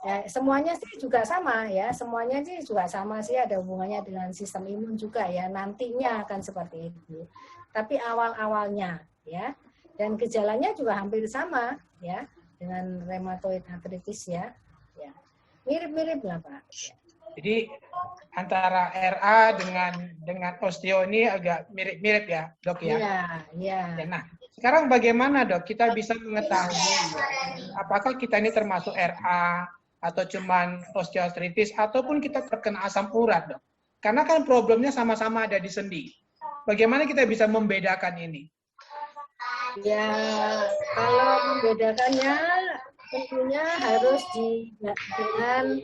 Ya, semuanya sih juga sama ya, semuanya sih juga sama sih, ada hubungannya dengan sistem imun juga ya, nantinya akan seperti itu. Tapi awal-awalnya ya, dan gejalanya juga hampir sama ya dengan rheumatoid arthritis ya. Ya. Mirip-mirip lah Pak. Ya. Jadi antara RA dengan osteo ini agak mirip-mirip ya, Dok ya? Iya, iya. Nah, sekarang bagaimana Dok kita bisa mengetahui apakah kita ini termasuk RA atau cuman osteoartritis ataupun kita terkena asam urat, Dok? Karena kan problemnya sama-sama ada di sendi. Bagaimana kita bisa membedakan ini? Ya, kalau membedakannya tentunya harus dengan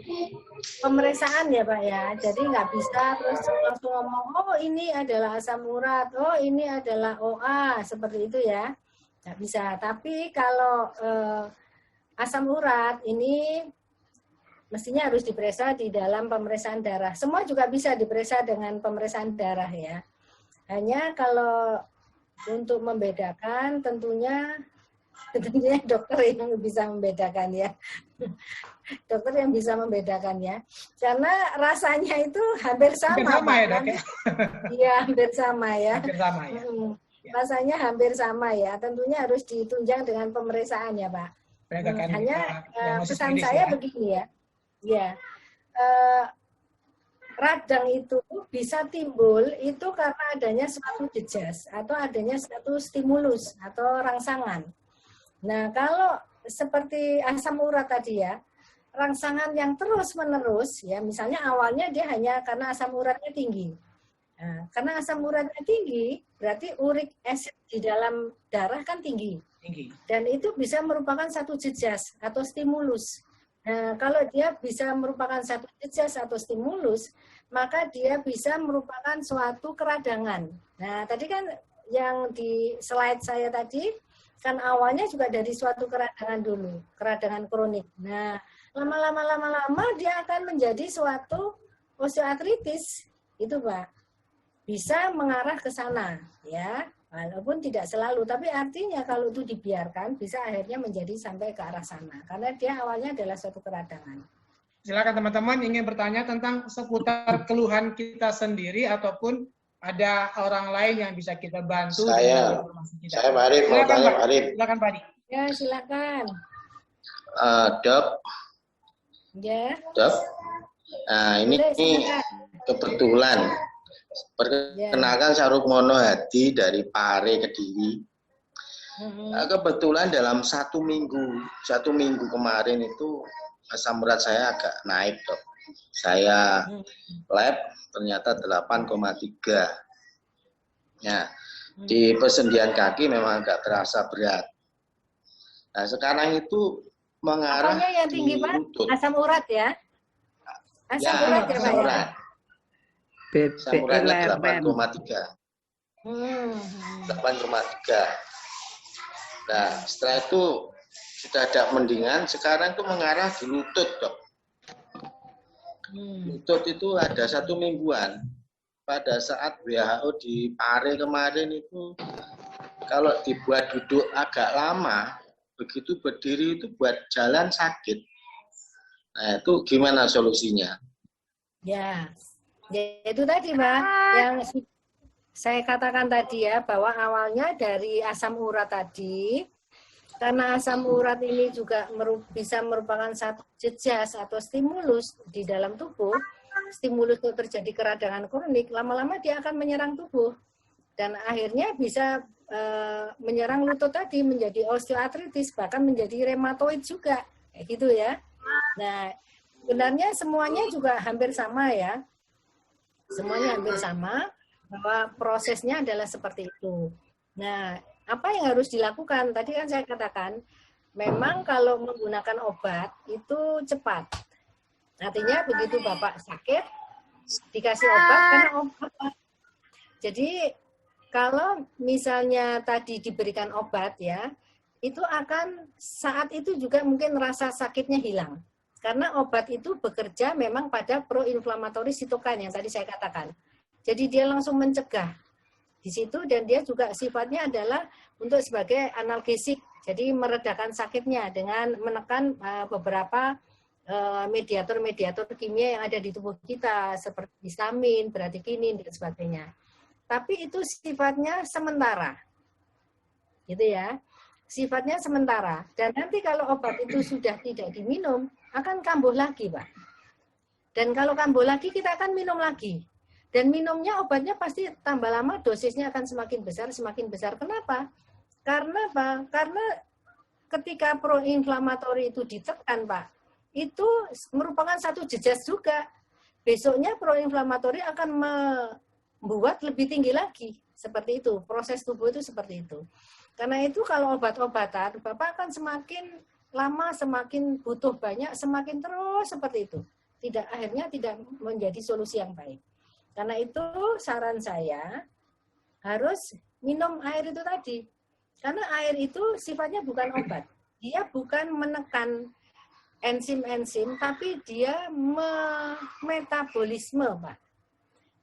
pemeriksaan ya Pak ya. Jadi nggak bisa terus langsung ngomong, oh ini adalah asam urat, oh ini adalah OA, seperti itu ya. Nggak bisa. Tapi kalau asam urat ini mestinya harus diperiksa di dalam pemeriksaan darah. Semua juga bisa diperiksa dengan pemeriksaan darah ya. Hanya kalau untuk membedakan tentunya dokter yang bisa membedakan ya. Dokter yang bisa membedakan ya. Karena rasanya itu hampir sama. Hampir sama ya, Dok? Iya, hampir sama ya. Hampir sama ya. Rasanya hampir sama ya. Tentunya harus ditunjang dengan pemeriksaan ya, Pak. Hanya pesan saya begini ya. Ya. Radang itu bisa timbul itu karena adanya suatu jejas atau adanya suatu stimulus atau rangsangan. Nah, kalau seperti asam urat tadi ya, rangsangan yang terus-menerus, ya misalnya awalnya dia hanya karena asam uratnya tinggi. Nah, karena asam uratnya tinggi, berarti uric acid di dalam darah kan tinggi. Dan itu bisa merupakan satu jejas atau stimulus. Nah, kalau dia bisa merupakan satu jejas atau stimulus, maka dia bisa merupakan suatu keradangan. Nah, tadi kan yang di slide saya tadi, kan awalnya juga dari suatu keradangan dulu, keradangan kronik. Nah, lama-lama dia akan menjadi suatu osteoartritis, itu Pak. Bisa mengarah ke sana, ya. Walaupun tidak selalu, tapi artinya kalau itu dibiarkan, bisa akhirnya menjadi sampai ke arah sana. Karena dia awalnya adalah suatu keradangan. Silakan teman-teman ingin bertanya tentang seputar keluhan kita sendiri ataupun ada orang lain yang bisa kita bantu. Saya Pak Arif, mau tanya Pak Arif. Silakan Pak Arif. Ya, silakan. Dok. Ya. Dok. Nah, ini kebetulan. Perkenalkan Sarukmono Hadi dari Pare, Kediri. Nah, kebetulan dalam satu minggu kemarin itu asam urat saya agak naik, Dok. Saya lab ternyata 8,3. Nah, di persendian kaki memang agak terasa berat. Nah, sekarang itu mengarah yang tinggi, Pak? Asam urat ya? Asam urat ya, Pak? Asam urat. Asam uratnya 8,3. 8,3. Nah, setelah itu sudah ada mendingan, sekarang itu mengarah di lutut, Dok. Lutut itu ada 1 mingguan. Pada saat WHO di Pare kemarin itu, kalau dibuat duduk agak lama, begitu berdiri itu buat jalan sakit. Nah, itu gimana solusinya? Ya, itu tadi Pak, yang saya katakan tadi ya, bahwa awalnya dari asam urat tadi, karena asam urat ini juga bisa merupakan satu jejas atau stimulus di dalam tubuh, stimulus itu terjadi keradangan kronik, lama-lama dia akan menyerang tubuh. Dan akhirnya bisa menyerang lutut tadi, menjadi osteoartritis, bahkan menjadi rheumatoid juga. Kayak gitu ya. Nah, sebenarnya semuanya juga hampir sama ya. Semuanya hampir sama, bahwa prosesnya adalah seperti itu. Nah, apa yang harus dilakukan? Tadi kan saya katakan, memang kalau menggunakan obat itu cepat. Artinya begitu Bapak sakit, dikasih obat karena obat. Jadi kalau misalnya tadi diberikan obat ya, itu akan saat itu juga mungkin rasa sakitnya hilang. Karena obat itu bekerja memang pada proinflamatory sitokin yang tadi saya katakan. Jadi dia langsung mencegah di situ, dan dia juga sifatnya adalah untuk sebagai analgesik, jadi meredakan sakitnya dengan menekan beberapa mediator-mediator kimia yang ada di tubuh kita seperti histamin, bradikinin dan sebagainya. Tapi itu sifatnya sementara, gitu ya, sifatnya sementara. Dan nanti kalau obat itu sudah tidak diminum, akan kambuh lagi, Pak. Dan kalau kambuh lagi, kita akan minum lagi. Dan minumnya obatnya pasti tambah lama, dosisnya akan semakin besar, semakin besar. Kenapa? Karena apa? Karena ketika proinflamatori itu ditekan, Pak, itu merupakan satu jejas juga. besoknya proinflamatori akan membuat lebih tinggi lagi. Seperti itu, proses tubuh itu seperti itu. Karena itu kalau obat-obatan, Bapak akan semakin lama, semakin butuh banyak, semakin terus seperti itu. Akhirnya tidak menjadi solusi yang baik. Karena itu saran saya harus minum air itu tadi. Karena air itu sifatnya bukan obat. Dia bukan menekan enzim-enzim, tapi dia metabolisme, Pak.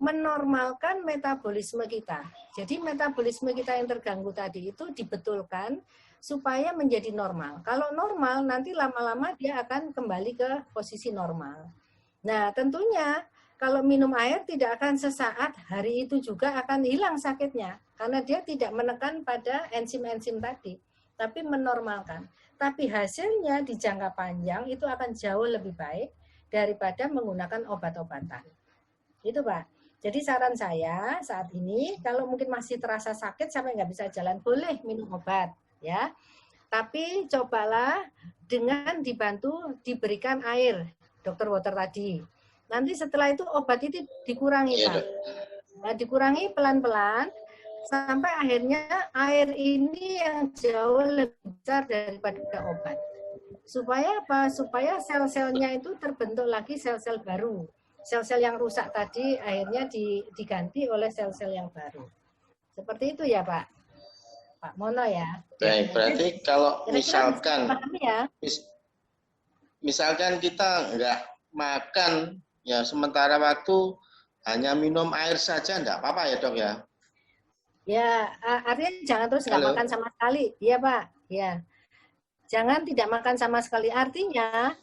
Menormalkan metabolisme kita. Jadi metabolisme kita yang terganggu tadi itu dibetulkan supaya menjadi normal. Kalau normal, nanti lama-lama dia akan kembali ke posisi normal. Nah, tentunya kalau minum air tidak akan sesaat, hari itu juga akan hilang sakitnya. Karena dia tidak menekan pada enzim-enzim tadi, tapi menormalkan. Tapi hasilnya di jangka panjang itu akan jauh lebih baik daripada menggunakan obat-obatan. Itu, Pak. Jadi saran saya saat ini, kalau mungkin masih terasa sakit sampai nggak bisa jalan, boleh minum obat, ya. Tapi cobalah dengan dibantu diberikan air, Dokter Water tadi. Nanti setelah itu obat itu dikurangi, Pak. Nah, dikurangi pelan-pelan sampai akhirnya air ini yang jauh lebih besar daripada obat. Supaya apa? Supaya sel-selnya itu terbentuk lagi sel-sel baru. Sel-sel yang rusak tadi akhirnya diganti oleh sel-sel yang baru. Seperti itu ya, Pak. Pak Mono ya. Baik, berarti kalau misalkan kita nggak makan ya sementara waktu hanya minum air saja enggak apa-apa ya, Dok ya? Ya, artinya jangan terus nggak makan sama sekali. Iya, Pak. Ya. Jangan tidak makan sama sekali. Artinya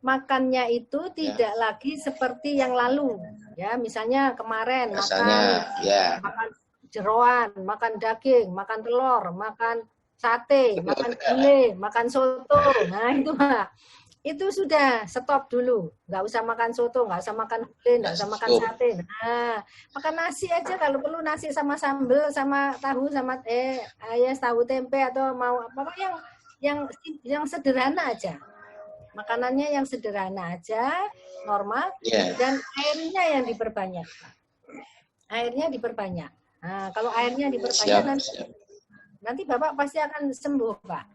makannya itu tidak lagi seperti yang lalu. Ya, misalnya kemarin makan jeroan, makan daging, makan telur, makan sate, makan gulai, makan soto. Nah, itu, Pak. Itu sudah stop dulu. Nggak usah makan soto, nggak usah makan gulai, nggak usah makan sate. Nah, makan nasi aja kalau perlu, nasi sama sambal, sama tahu, sama ayam tahu tempe atau mau apa yang sederhana aja. Makanannya yang sederhana aja, normal, dan airnya yang diperbanyak. Airnya diperbanyak. Nah, kalau airnya diperbanyak nanti Bapak pasti akan sembuh, Pak.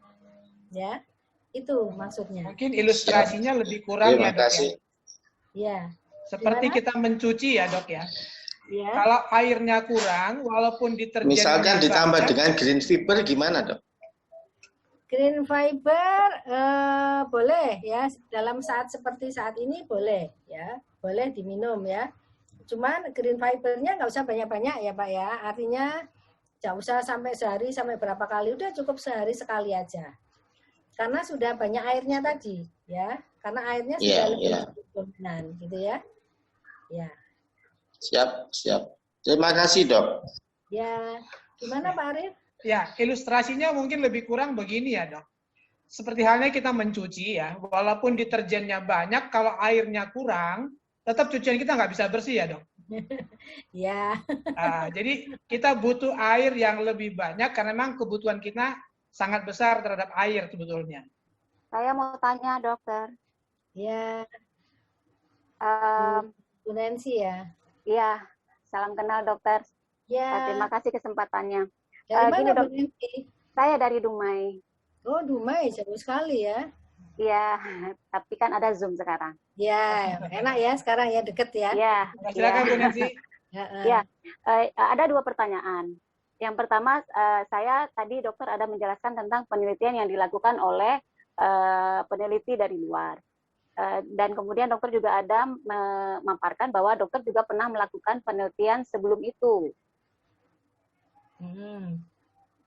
Ya, itu maksudnya. Mungkin ilustrasinya lebih kurang ya, Dok ya. Ya. Seperti kita mencuci ya, Dok ya. Ya. Kalau airnya kurang, walaupun deterjen misalkan ditambah dengan green fiber gimana, Dok? Green fiber boleh ya, dalam saat seperti saat ini boleh ya, boleh diminum ya. Cuman green fibernya nggak usah banyak-banyak ya, Pak ya. Artinya nggak usah sampai sehari sampai berapa kali, udah cukup sehari sekali aja. Karena sudah banyak airnya tadi ya, karena airnya sudah lebih dominan gitu ya. Ya. Siap. Terima kasih, Dok. Ya, gimana Pak Arif? Ya, ilustrasinya mungkin lebih kurang begini ya, Dok. Seperti halnya kita mencuci ya, walaupun deterjennya banyak, kalau airnya kurang, tetap cucian kita nggak bisa bersih ya, Dok. Ya. Nah, jadi kita butuh air yang lebih banyak karena memang kebutuhan kita sangat besar terhadap air sebetulnya. Saya mau tanya, Dokter. Ya. Bu Nancy ya. Iya, salam kenal, Dokter. Ya. Terima kasih kesempatannya. Dari mana, Dok, Bu Nancy? Saya dari Dumai. Oh, Dumai, jauh sekali ya. Iya, tapi kan ada Zoom sekarang. Ya, enak ya sekarang ya, deket ya. Iya. Silakan Bu Nancy. Ya, ada dua pertanyaan. Yang pertama, saya tadi dokter ada menjelaskan tentang penelitian yang dilakukan oleh peneliti dari luar. Dan kemudian dokter juga ada memaparkan bahwa dokter juga pernah melakukan penelitian sebelum itu.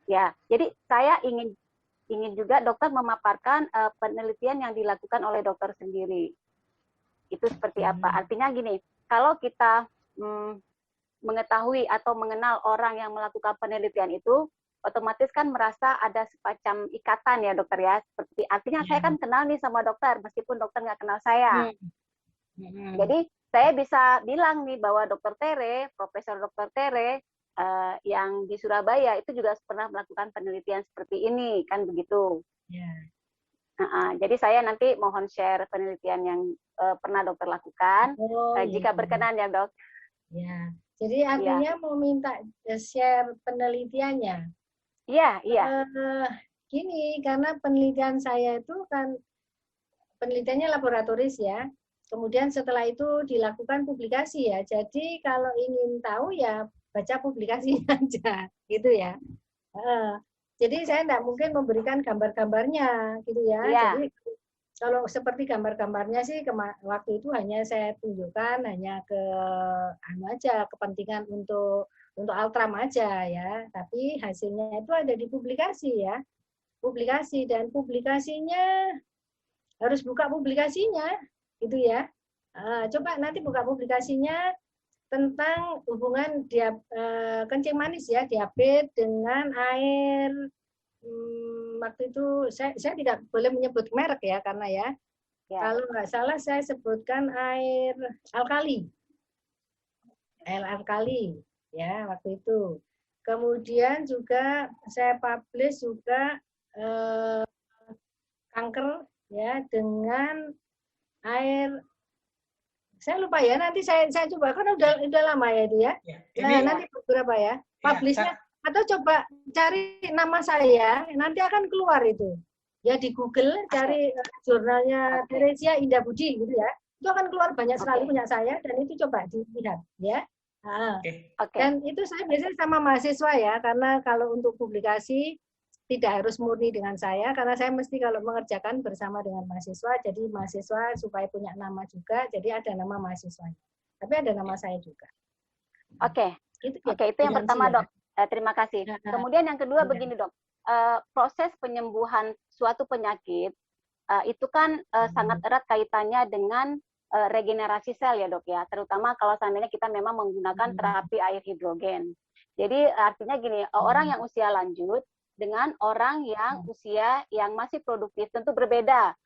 Ya, jadi saya ingin juga dokter memaparkan penelitian yang dilakukan oleh dokter sendiri. Itu seperti apa? Artinya gini, kalau kita mengetahui atau mengenal orang yang melakukan penelitian itu, otomatis kan merasa ada semacam ikatan ya dokter ya. Seperti artinya saya kan kenal nih sama dokter, meskipun dokter nggak kenal saya. Jadi saya bisa bilang nih bahwa dokter Tere, Profesor Dokter Tere, yang di Surabaya itu juga pernah melakukan penelitian seperti ini, kan begitu. Jadi saya nanti mohon share penelitian yang pernah dokter lakukan, jika berkenan ya dok. Ya, jadi artinya mau minta share penelitiannya. Iya. Gini, karena penelitian saya itu kan penelitiannya laboratoris ya. Kemudian setelah itu dilakukan publikasi ya. Jadi kalau ingin tahu ya baca publikasinya aja, gitu ya. Jadi saya tidak mungkin memberikan gambar-gambarnya, gitu ya. Jadi kalau seperti gambar-gambarnya sih waktu itu hanya saya tunjukkan hanya ke aja kepentingan untuk Altram aja ya. Tapi hasilnya itu ada di publikasi ya. Publikasi dan publikasinya harus buka publikasinya, gitu ya. Coba nanti buka publikasinya tentang hubungan kencing manis ya, diabetes dengan air. Waktu itu saya tidak boleh menyebut merek ya, karena ya. Kalau nggak salah saya sebutkan air alkali. Air alkali ya waktu itu. Kemudian juga saya publish juga kanker ya dengan air, saya lupa ya, nanti saya coba, kan udah lama ya itu ya. Nanti beberapa ya publishnya, atau coba cari nama saya, nanti akan keluar itu ya di Google, cari jurnalnya Teresia Indah Budi gitu ya, itu akan keluar banyak sekali punya saya, dan itu coba dilihat ya. Dan itu saya biasanya sama mahasiswa ya, karena kalau untuk publikasi tidak harus murni dengan saya, karena saya mesti kalau mengerjakan bersama dengan mahasiswa, jadi mahasiswa supaya punya nama juga, jadi ada nama mahasiswanya. Tapi ada nama saya juga. Itu yang pertama dok. Terima kasih. Kemudian yang kedua begini dok, proses penyembuhan suatu penyakit itu kan sangat erat kaitannya dengan regenerasi sel ya dok ya, terutama kalau seandainya kita memang menggunakan terapi air hidrogen. Jadi artinya gini, orang yang usia lanjut dengan orang yang usia yang masih produktif tentu berbeda,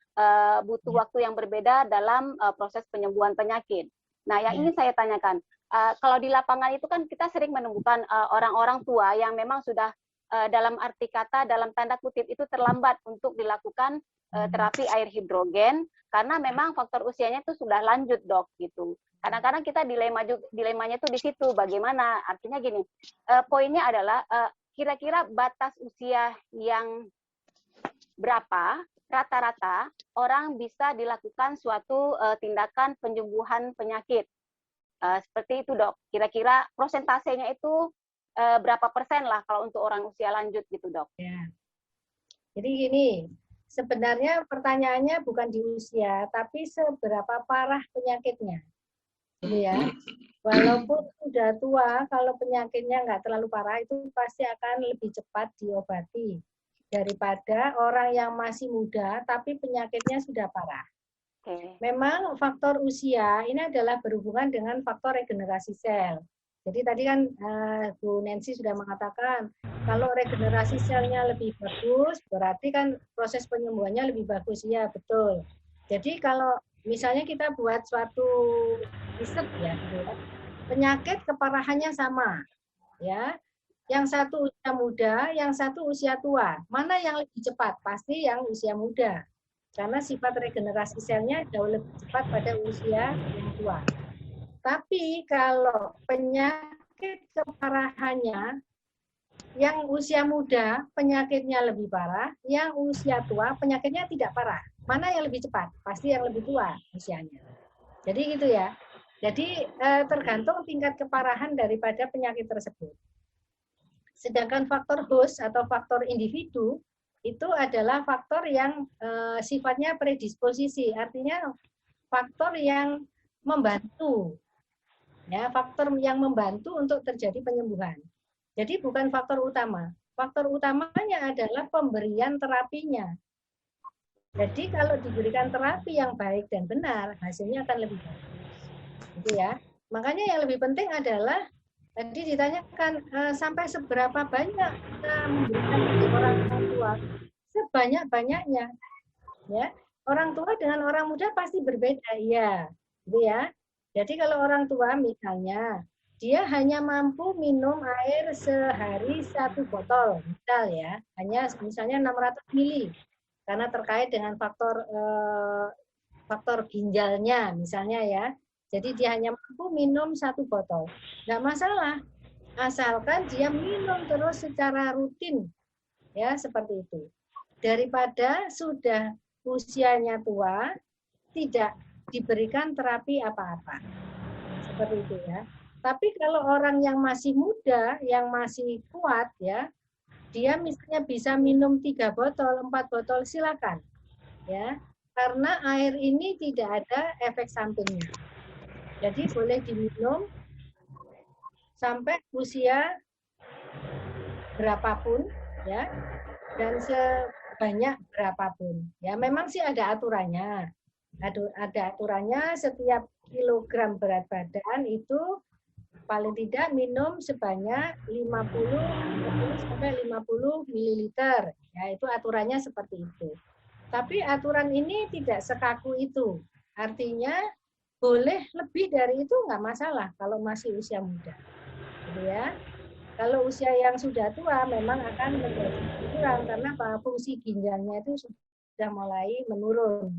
butuh waktu yang berbeda dalam proses penyembuhan penyakit. Nah, yang ingin saya tanyakan, kalau di lapangan itu kan kita sering menemukan orang-orang tua yang memang sudah dalam arti kata, dalam tanda kutip itu terlambat untuk dilakukan terapi air hidrogen karena memang faktor usianya itu sudah lanjut dok gitu. Kadang-kadang kita dilemanya itu di situ, bagaimana? Artinya gini, poinnya adalah kira-kira batas usia yang berapa rata-rata orang bisa dilakukan suatu tindakan penyembuhan penyakit. Seperti itu dok, kira-kira prosentasenya itu berapa persen lah kalau untuk orang usia lanjut gitu dok? Ya. Jadi gini, sebenarnya pertanyaannya bukan di usia, tapi seberapa parah penyakitnya. Gitu ya. Walaupun sudah tua, kalau penyakitnya nggak terlalu parah, itu pasti akan lebih cepat diobati daripada orang yang masih muda, tapi penyakitnya sudah parah. Memang faktor usia ini adalah berhubungan dengan faktor regenerasi sel. Jadi tadi kan Bu Nancy sudah mengatakan, kalau regenerasi selnya lebih bagus, berarti kan proses penyembuhannya lebih bagus. Ya, betul. Jadi kalau misalnya kita buat suatu riset ya, gitu ya, penyakit keparahannya sama, ya. Yang satu usia muda, yang satu usia tua. Mana yang lebih cepat? Pasti yang usia muda. Karena sifat regenerasi selnya jauh lebih cepat pada usia yang tua. Tapi kalau penyakit keparahannya, yang usia muda penyakitnya lebih parah, yang usia tua penyakitnya tidak parah. Mana yang lebih cepat? Pasti yang lebih tua usianya. Jadi gitu ya. Jadi tergantung tingkat keparahan daripada penyakit tersebut. Sedangkan faktor host atau faktor individu itu adalah faktor yang sifatnya predisposisi, artinya faktor yang membantu, ya, faktor yang membantu untuk terjadi penyembuhan. Jadi bukan faktor utama. Faktor utamanya adalah pemberian terapinya. Jadi kalau diberikan terapi yang baik dan benar, hasilnya akan lebih bagus. Gitu ya. Makanya yang lebih penting adalah tadi ditanyakan sampai seberapa banyak kita memberikan orang tua, sebanyak-banyaknya, ya. Orang tua dengan orang muda pasti berbeda, ya, gitu ya. Jadi kalau orang tua misalnya dia hanya mampu minum air sehari 1 botol, misal ya, hanya misalnya 600 mili. karena terkait dengan faktor ginjalnya misalnya ya. Jadi dia hanya mampu minum 1 botol. Nggak masalah, asalkan dia minum terus secara rutin, ya seperti itu. Daripada sudah usianya tua, tidak diberikan terapi apa-apa. Seperti itu ya. Tapi kalau orang yang masih muda, yang masih kuat ya, dia misalnya bisa minum 3 botol, 4 botol, silakan. Ya. Karena air ini tidak ada efek sampingnya. Jadi boleh diminum sampai usia berapapun ya, dan sebanyak berapapun. Ya, memang sih ada aturannya. Ada aturannya, setiap kilogram berat badan itu paling tidak minum sebanyak 50 sampai 50 mililiter. Ya, itu aturannya seperti itu. Tapi aturan ini tidak sekaku itu. Artinya boleh lebih dari itu nggak masalah kalau masih usia muda. Gitu ya. Kalau usia yang sudah tua memang akan menjadi kurang karena fungsi ginjalnya itu sudah mulai menurun.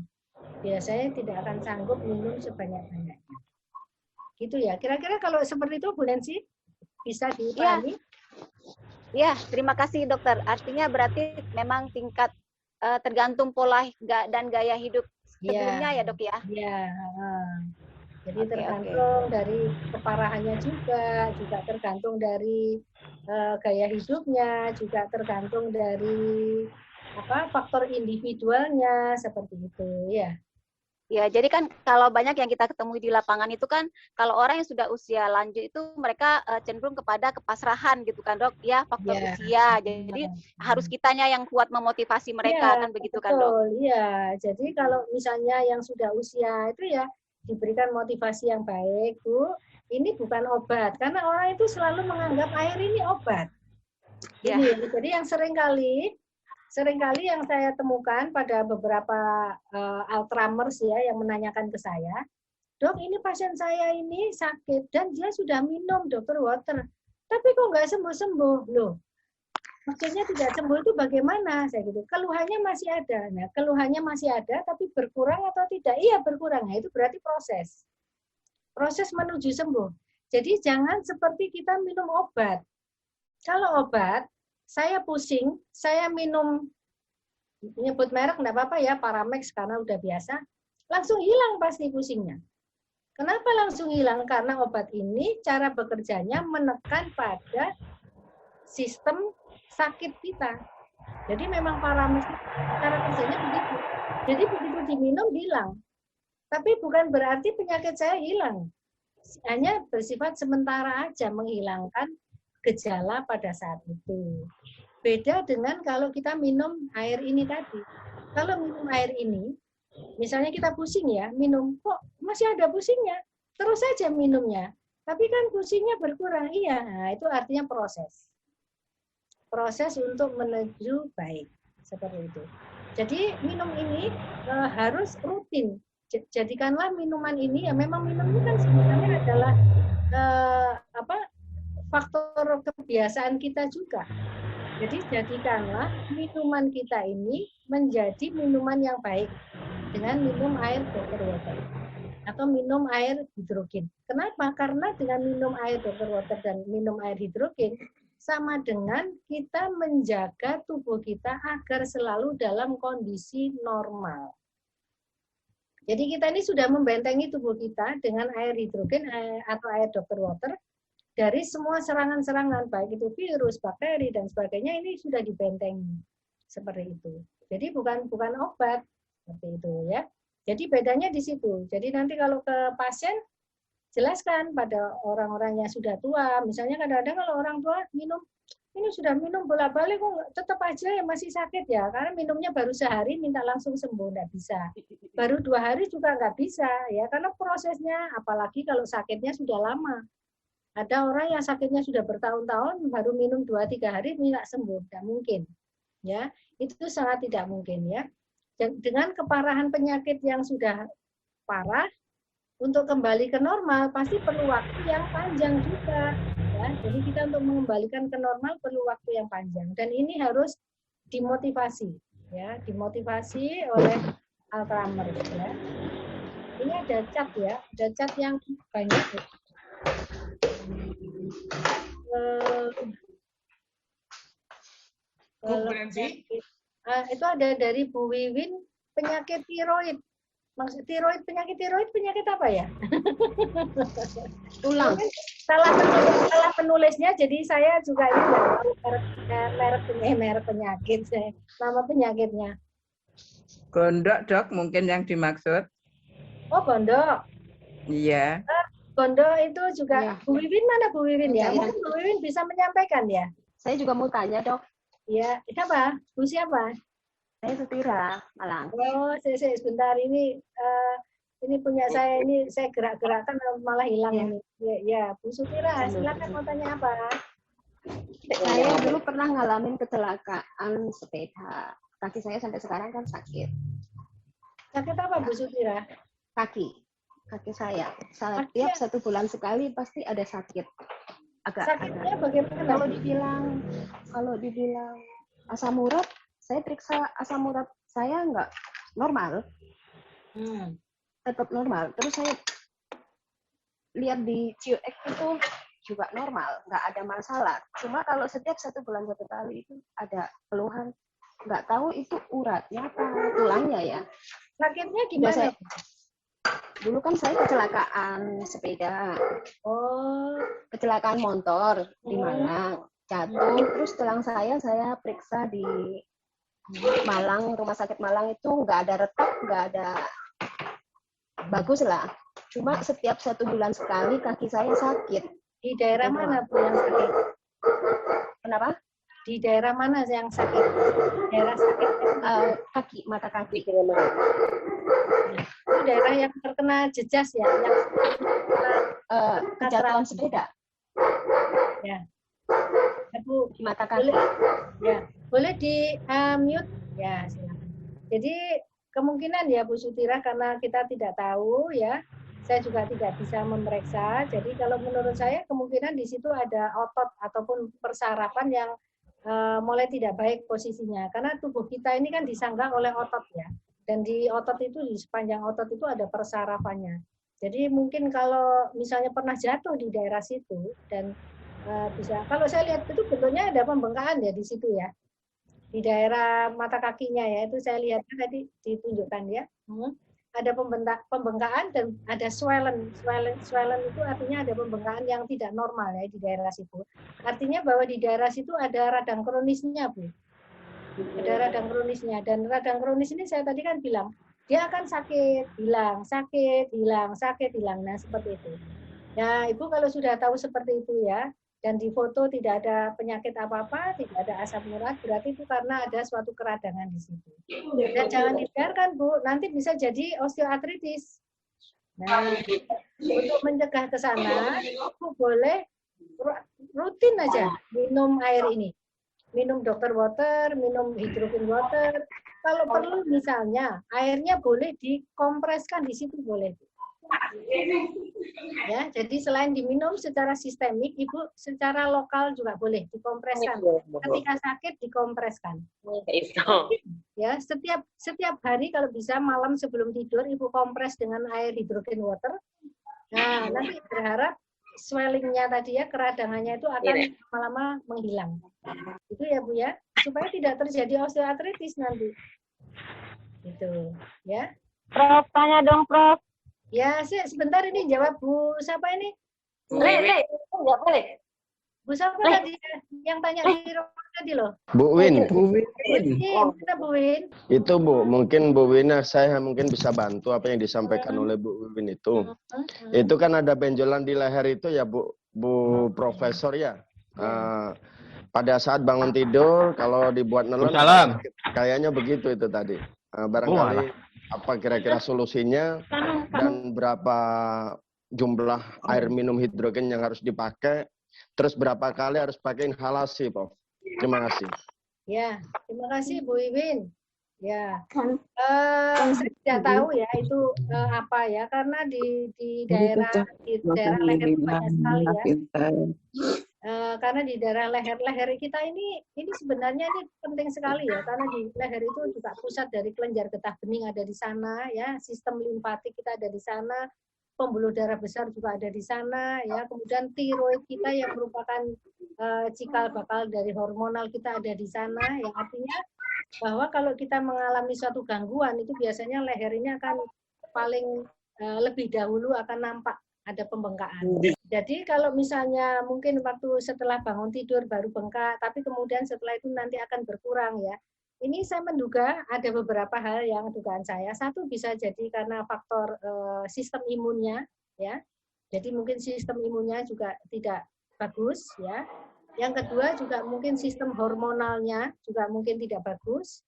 Biasanya tidak akan sanggup minum sebanyak-banyaknya. Gitu ya. Kira-kira kalau seperti itu Bu Nancy bisa dipahami? Ya, terima kasih dokter. Artinya berarti memang tingkat tergantung pola dan gaya hidup sebelumnya ya dok ya? Iya. Jadi tergantung dari keparahannya juga tergantung dari gaya hidupnya, juga tergantung dari faktor individualnya seperti itu ya. Ya, jadi kan kalau banyak yang kita ketemu di lapangan itu kan kalau orang yang sudah usia lanjut itu mereka cenderung kepada kepasrahan gitu kan dok, ya faktor usia. Jadi harus kitanya yang kuat memotivasi mereka kan begitu kan dok? Iya, jadi kalau misalnya yang sudah usia itu ya diberikan motivasi yang baik, Bu. Ini bukan obat karena orang itu selalu menganggap air ini obat. Jadi yang seringkali yang saya temukan pada beberapa Alzheimer ya yang menanyakan ke saya, dok ini pasien saya ini sakit dan dia sudah minum Dr. Water, tapi kok nggak sembuh-sembuh loh. Maksudnya tidak sembuh itu bagaimana? Saya gitu. Keluhannya masih ada. Nah, keluhannya masih ada, tapi berkurang atau tidak? Iya berkurang. Nah, itu berarti proses menuju sembuh. Jadi jangan seperti kita minum obat. Kalau obat saya pusing, saya minum, nyebut merek enggak apa-apa ya, Paramex karena udah biasa, langsung hilang pasti pusingnya. Kenapa langsung hilang? Karena obat ini cara bekerjanya menekan pada sistem sakit kita. Jadi memang Paramex cara kerjanya begitu. Jadi begitu diminum hilang. Tapi bukan berarti penyakit saya hilang. Hanya bersifat sementara aja menghilangkan gejala pada saat itu. Beda dengan kalau kita minum air ini tadi. Kalau minum air ini, misalnya kita pusing ya, minum, kok masih ada pusingnya, terus saja minumnya. Tapi kan pusingnya berkurang, iya. Nah, itu artinya proses. Proses untuk menuju baik, seperti itu. Jadi minum ini harus rutin. Jadikanlah minuman ini, ya memang minum ini kan sebenarnya adalah faktor kebiasaan kita juga. Jadi jadikanlah minuman kita ini menjadi minuman yang baik dengan minum air Dr. Water atau minum air hidrogen. Kenapa? Karena dengan minum air Dr. Water dan minum air hidrogen sama dengan kita menjaga tubuh kita agar selalu dalam kondisi normal. Jadi kita ini sudah membentengi tubuh kita dengan air hidrogen atau air Dr. Water dari semua serangan-serangan, baik itu virus, bakteri, dan sebagainya, ini sudah dibentengi. Seperti itu. Jadi bukan obat. Seperti itu ya. Jadi bedanya di situ. Jadi nanti kalau ke pasien, jelaskan pada orang-orang yang sudah tua. Misalnya kadang-kadang kalau orang tua minum, ini sudah minum bolak-balik, kok tetap aja ya masih sakit ya. Karena minumnya baru sehari, minta langsung sembuh, nggak bisa. Baru 2 hari juga nggak bisa. Ya, karena prosesnya, apalagi kalau sakitnya sudah lama. Ada orang yang sakitnya sudah bertahun-tahun baru minum 2-3 hari minta sembuh, tidak mungkin. Ya, itu sangat tidak mungkin ya. Dengan keparahan penyakit yang sudah parah, untuk kembali ke normal pasti perlu waktu yang panjang juga. Ya, jadi kita untuk mengembalikan ke normal perlu waktu yang panjang dan ini harus dimotivasi. ya, dimotivasi oleh Alzheimer ya. Ini ada cat ya, ada cat yang banyak. Bu Nancy? Itu ada dari Bu Wiwin, penyakit tiroid. Maksud tiroid, penyakit apa ya? Tulang. Salah penulisnya, jadi saya juga ini nggak tahu merek penyakit, nama penyakitnya. Gondok, Dok, mungkin yang dimaksud. Oh, gondok. Iya. Gondok itu juga, Ya. Bu Wiwin mana Bu Wiwin ya? Iya. Mungkin Bu Wiwin bisa menyampaikan ya? Saya juga mau tanya, Dok. Ya, siapa? Bu siapa? Saya Sutira, Malang. Oh, sebentar, ini punya saya, ini saya gerak-gerakkan malah hilang Ya. ini. Ya, Bu Sutira, silakan mau tanya apa? Saya dulu pernah ngalamin kecelakaan sepeda. Kaki saya sampai sekarang kan sakit. Sakit apa Bu Sutira? Kaki saya. Setiap 1 bulan sekali pasti ada sakit. Sakitnya bagaimana? Kalau dibilang asam urat, saya periksa asam urat saya nggak normal, tetap normal. Terus saya lihat di QX itu juga normal, nggak ada masalah. Cuma kalau setiap 1 bulan 1 kali itu ada keluhan, nggak tahu itu uratnya apa tulangnya ya. Sakitnya gimana? Dulu kan saya kecelakaan sepeda. Oh, Kecelakaan motor di Malang, jatuh, terus tulang saya periksa di Malang, rumah sakit Malang itu nggak ada retak, nggak ada, bagus lah. Cuma setiap 1 bulan sekali kaki saya sakit. di daerah mana Bu yang sakit? Kenapa? Di daerah mana yang sakit? Daerah sakit? Kaki, mata kaki. Itu daerah yang terkena jejas ya? Yang Kejatuhan sepeda ya. Bu, di mata kaki. boleh di mute ya, silakan. Jadi kemungkinan ya Bu Sutira, karena kita tidak tahu ya, saya juga tidak bisa memeriksa. Jadi kalau menurut saya kemungkinan di situ ada otot ataupun persarapan yang mulai tidak baik posisinya, karena tubuh kita ini kan disangga oleh otot ya, dan di otot itu, di sepanjang otot itu ada persarapannya. Jadi mungkin kalau misalnya pernah jatuh di daerah situ dan bisa, kalau saya lihat itu bentuknya ada pembengkakan ya di situ ya, di daerah mata kakinya ya, itu saya lihat tadi ditunjukkan ya, ada pembengkakan dan ada swollen itu artinya ada pembengkakan yang tidak normal ya di daerah situ. Artinya bahwa di daerah situ ada radang kronisnya Bu, ada radang kronisnya, dan radang kronis ini saya tadi kan bilang dia akan sakit hilang, sakit hilang, sakit hilang. Nah seperti itu. Nah Ibu kalau sudah tahu seperti itu ya, dan di foto tidak ada penyakit apa-apa, tidak ada asam urat, berarti itu karena ada suatu keradangan di situ. Dan jangan dibiarkan Bu, nanti bisa jadi osteoartritis. Nah, untuk mencegah ke sana, Ibu boleh rutin aja minum air ini. Minum Dr. Water, minum hydrogen water. Kalau perlu misalnya, airnya boleh dikompreskan di situ boleh. Ya, jadi selain diminum secara sistemik, Ibu secara lokal juga boleh dikompreskan. Ketika sakit dikompreskan. Ya, setiap hari kalau bisa malam sebelum tidur Ibu kompres dengan air hydrogen water. Nah, nanti berharap swellingnya tadi ya, keradangannya itu akan lama-lama menghilang. Itu ya Bu ya, supaya tidak terjadi osteoartritis nanti. Gitu, ya. Prof, tanya dong Prof. Ya, sebentar ini jawab Bu siapa ini? Enggak boleh. Bu siapa tadi yang tanya di rumah tadi loh? Bu Win, Mana Bu Win? itu Bu, mungkin Bu Win, saya mungkin bisa bantu apa yang disampaikan oleh Bu Win itu. Itu kan ada benjolan di leher itu ya Bu Profesor ya. Pada saat bangun tidur, kalau dibuat nelon, kayaknya begitu itu tadi. Barangkali apa kira-kira solusinya dan berapa jumlah air minum hidrogen yang harus dipakai, terus berapa kali harus pakai inhalasi, Prof. Terima kasih. Ya, terima kasih Bu Iwin. Ya, saya tidak tahu ya itu apa ya, karena di daerah leher itu banyak sekali ya. karena di daerah leher kita ini sebenarnya ini penting sekali ya, karena di leher itu juga pusat dari kelenjar getah bening ada di sana ya, sistem limfatik kita ada di sana, pembuluh darah besar juga ada di sana ya, kemudian tiroid kita yang merupakan cikal bakal dari hormonal kita ada di sana, yang artinya bahwa kalau kita mengalami suatu gangguan itu biasanya leher ini akan paling lebih dahulu akan nampak ada pembengkakan. Jadi kalau misalnya mungkin waktu setelah bangun tidur baru bengkak, tapi kemudian setelah itu nanti akan berkurang ya. Ini saya menduga ada beberapa hal yang dugaan saya. Satu bisa jadi karena faktor sistem imunnya ya. Jadi mungkin sistem imunnya juga tidak bagus ya. Yang kedua juga mungkin sistem hormonalnya juga mungkin tidak bagus.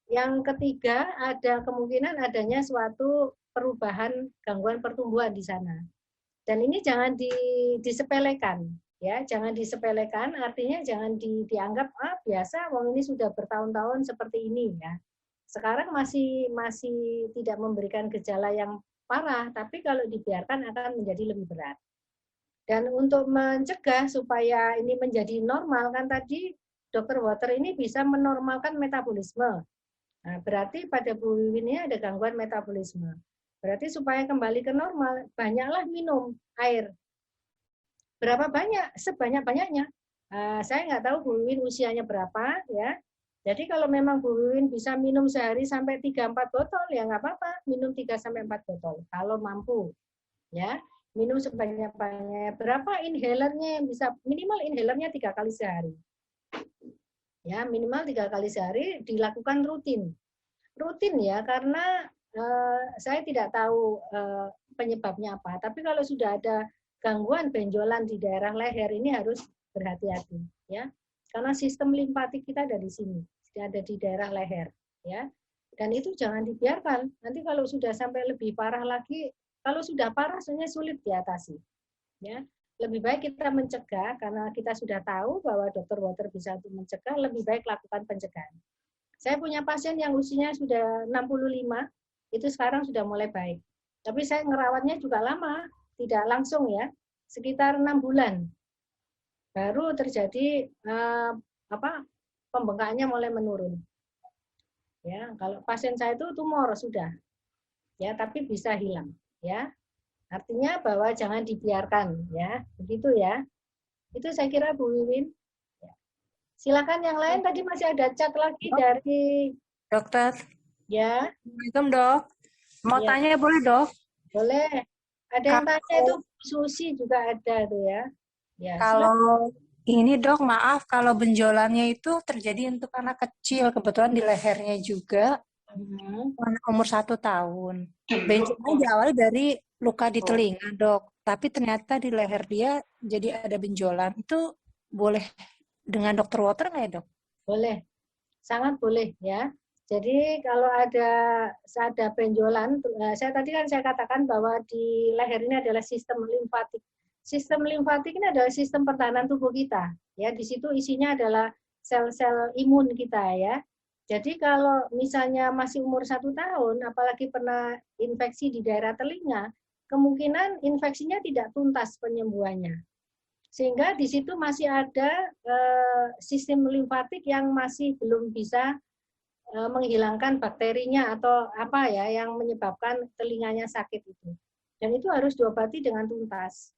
Yang ketiga ada kemungkinan adanya suatu perubahan gangguan pertumbuhan di sana. Dan ini jangan disepelekan, ya, jangan disepelekan. Artinya jangan dianggap biasa, wong ini sudah bertahun-tahun seperti ini, ya. Sekarang masih tidak memberikan gejala yang parah, tapi kalau dibiarkan akan menjadi lebih berat. Dan untuk mencegah supaya ini menjadi normal, kan tadi Dr. Water ini bisa menormalkan metabolisme. Nah, berarti pada Bu Wiwin ini ada gangguan metabolisme. Berarti supaya kembali ke normal, banyaklah minum air. Berapa banyak? Sebanyak-banyaknya. Saya nggak tahu Bu Wiwin usianya berapa, ya. Jadi kalau memang Bu Wiwin bisa minum sehari sampai 3-4 botol, ya nggak apa-apa. Minum 3-4 botol, kalau mampu. Ya, minum sebanyak-banyaknya. Berapa inhalernya yang bisa? Minimal inhalernya 3 kali sehari. Ya, minimal 3 kali sehari dilakukan rutin. Rutin ya, karena saya tidak tahu penyebabnya apa, tapi kalau sudah ada gangguan benjolan di daerah leher ini harus berhati-hati ya, karena sistem limfatik kita ada di sini, ada di daerah leher ya, dan itu jangan dibiarkan. Nanti kalau sudah sampai lebih parah lagi, kalau sudah parah sebenarnya sulit diatasi ya. Lebih baik kita mencegah, karena kita sudah tahu bahwa Dr. Water bisa untuk mencegah, lebih baik lakukan pencegahan. Saya punya pasien yang usianya sudah 65, itu sekarang sudah mulai baik. Tapi saya ngerawatnya juga lama, tidak langsung ya, sekitar 6 bulan. Baru terjadi pembengkakannya mulai menurun. Ya, kalau pasien saya itu tumor sudah. Ya, tapi bisa hilang, ya. Artinya bahwa jangan dibiarkan ya, begitu ya. Itu saya kira Bu Wiwin. Ya. Silakan yang lain, tadi masih ada chat lagi dari Dokter. Ya. Assalamualaikum, Dok. Mau Ya. tanya boleh, Dok? Boleh. Ada yang tanya itu Susi juga ada tuh ya. Ya. Kalau ini, Dok, maaf kalau benjolannya itu terjadi untuk anak kecil, kebetulan di lehernya juga, anak umur 1 tahun. Benjolannya diawali dari luka di telinga, Dok. Tapi ternyata di leher dia jadi ada benjolan. Itu boleh dengan Dr. Water nggak ya, Dok? Boleh. Sangat boleh ya. Jadi kalau ada benjolan, saya katakan bahwa di leher ini adalah sistem limfatik. Sistem limfatik ini adalah sistem pertahanan tubuh kita. Ya, di situ isinya adalah sel-sel imun kita ya. Jadi kalau misalnya masih umur 1 tahun, apalagi pernah infeksi di daerah telinga, kemungkinan infeksinya tidak tuntas penyembuhannya. Sehingga di situ masih ada sistem limfatik yang masih belum bisa menghilangkan bakterinya atau apa ya yang menyebabkan telinganya sakit itu. Dan itu harus diobati dengan tuntas.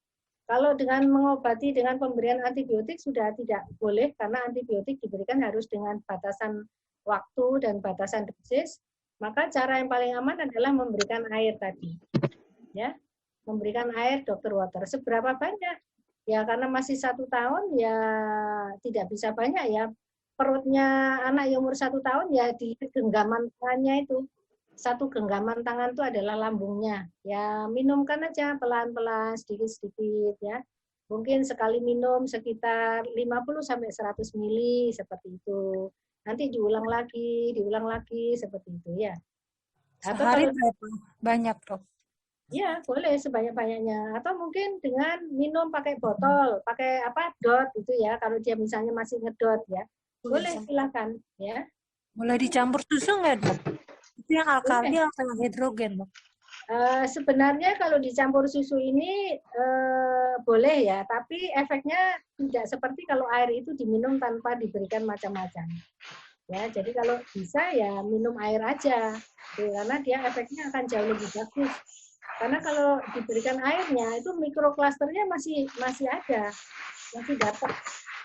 Kalau dengan mengobati dengan pemberian antibiotik sudah tidak boleh, karena antibiotik diberikan harus dengan batasan waktu dan batasan dosis. Maka cara yang paling aman adalah memberikan air tadi. Ya, memberikan air Dr. Water. Seberapa banyak? Ya karena masih 1 tahun ya tidak bisa banyak ya. Perutnya anak yang umur 1 tahun ya di genggaman tangannya itu. 1 genggaman tangan itu adalah lambungnya. Ya minumkan aja pelan-pelan, sedikit-sedikit ya. Mungkin sekali minum sekitar 50-100 ml seperti itu. Nanti diulang lagi seperti itu ya. Atau sehari berapa banyak, Dok? Ya, boleh sebanyak-banyaknya. Atau mungkin dengan minum pakai botol, pakai dot itu ya, kalau dia misalnya masih ngedot ya. Boleh, silakan ya. Boleh dicampur susu nggak, Dok? Itu yang alkali atau yang hidrogen, Dok? Sebenarnya kalau dicampur susu ini boleh ya, tapi efeknya tidak seperti kalau air itu diminum tanpa diberikan macam-macam. Ya, jadi kalau bisa ya minum air aja, karena dia efeknya akan jauh lebih bagus. Karena kalau diberikan airnya itu mikroklasternya masih ada, masih dapat.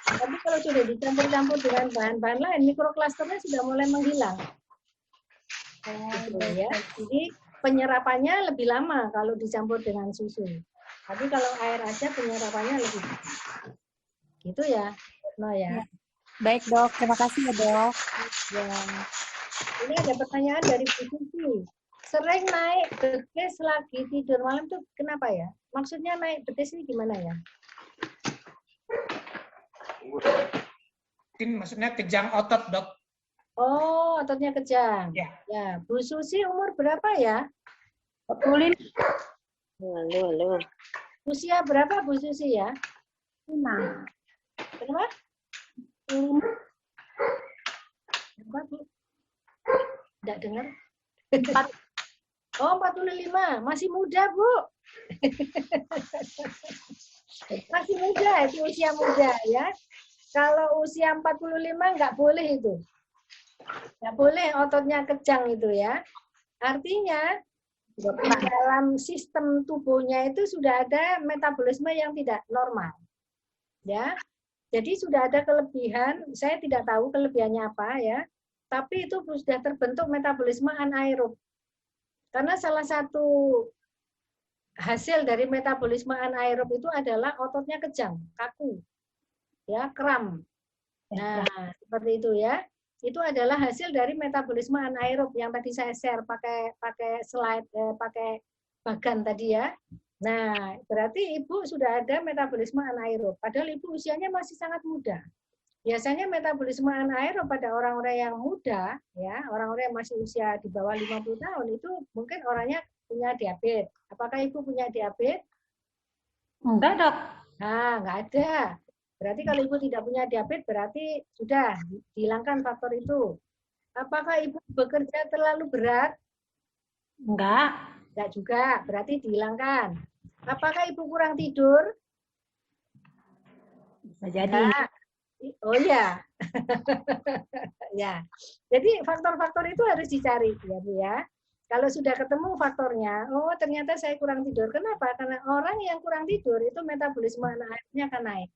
Tapi kalau sudah dicampur-campur dengan bahan-bahan lain, mikroklasternya sudah mulai menghilang. Gitu ya. Jadi penyerapannya lebih lama kalau dicampur dengan susu. Tapi kalau air aja penyerapannya lebih cepat. Gitu ya, no ya. Baik dok, terima kasih ya dok. Ya. Ini ada pertanyaan dari Bu Susi. Sering naik betis lagi tidur malam tuh kenapa ya? Maksudnya naik betis ini gimana ya? Mungkin maksudnya kejang otot, Dok. Oh, ototnya kejang. Ya. Ya, Bu Susi umur berapa ya? 45. Halo. Usia berapa Bu Susi ya? 5. Berapa? 5. Berapa, Bu? Tidak dengar? 4. Oh, 45. Masih muda, Bu. Masih muda, itu usia muda ya. Kalau usia 45 nggak boleh itu. Nggak boleh ototnya kejang itu ya. Artinya di dalam sistem tubuhnya itu sudah ada metabolisme yang tidak normal. Ya. Jadi sudah ada kelebihan, saya tidak tahu kelebihannya apa ya, tapi itu sudah terbentuk metabolisme anaerob. Karena salah satu hasil dari metabolisme anaerob itu adalah ototnya kejang, kaku, ya, kram. Nah, seperti itu ya. Itu adalah hasil dari metabolisme anaerob yang tadi saya share pakai slide, pakai bagan tadi ya. Nah, berarti ibu sudah ada metabolisme anaerob, padahal ibu usianya masih sangat muda. Biasanya metabolisme anaerob pada orang-orang yang muda, ya, orang-orang yang masih usia di bawah 50 tahun itu mungkin orangnya punya diabetes. Apakah ibu punya diabetes? Enggak, Dok. Nah, enggak ada. Berarti kalau ibu tidak punya diabetes, berarti sudah dihilangkan faktor itu. Apakah ibu bekerja terlalu berat? Enggak. Enggak juga, berarti dihilangkan. Apakah ibu kurang tidur? Bisa jadi. Nah, oh ya. Ya. Jadi faktor-faktor itu harus dicari ya, Bu ya. Kalau sudah ketemu faktornya, oh ternyata saya kurang tidur. Kenapa? Karena orang yang kurang tidur itu metabolisme anaerobnya akan naik.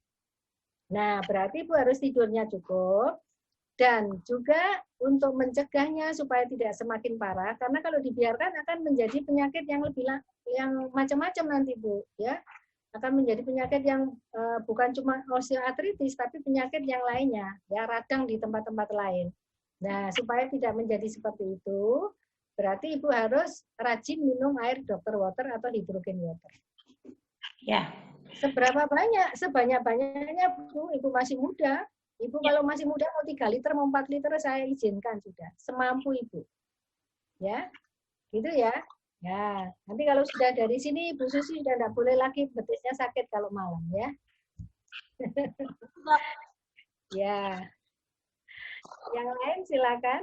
Nah, berarti Ibu harus tidurnya cukup. Dan juga untuk mencegahnya supaya tidak semakin parah, karena kalau dibiarkan akan menjadi penyakit yang macam-macam nanti Bu, ya, akan menjadi penyakit yang bukan cuma osteoartritis, tapi penyakit yang lainnya, ya, radang di tempat-tempat lain. Nah, supaya tidak menjadi seperti itu, berarti Ibu harus rajin minum air Dr. Water atau hidrogen water. Ya. Seberapa banyak? Sebanyak-banyaknya Bu, Ibu masih muda. Ibu kalau masih muda mau 3 liter, mau 4 liter saya izinkan sudah. Semampu Ibu. Ya, gitu ya. Ya, nanti kalau sudah dari sini Ibu Susi sudah tidak boleh lagi betisnya sakit kalau malam ya. Ya. Yang lain silakan.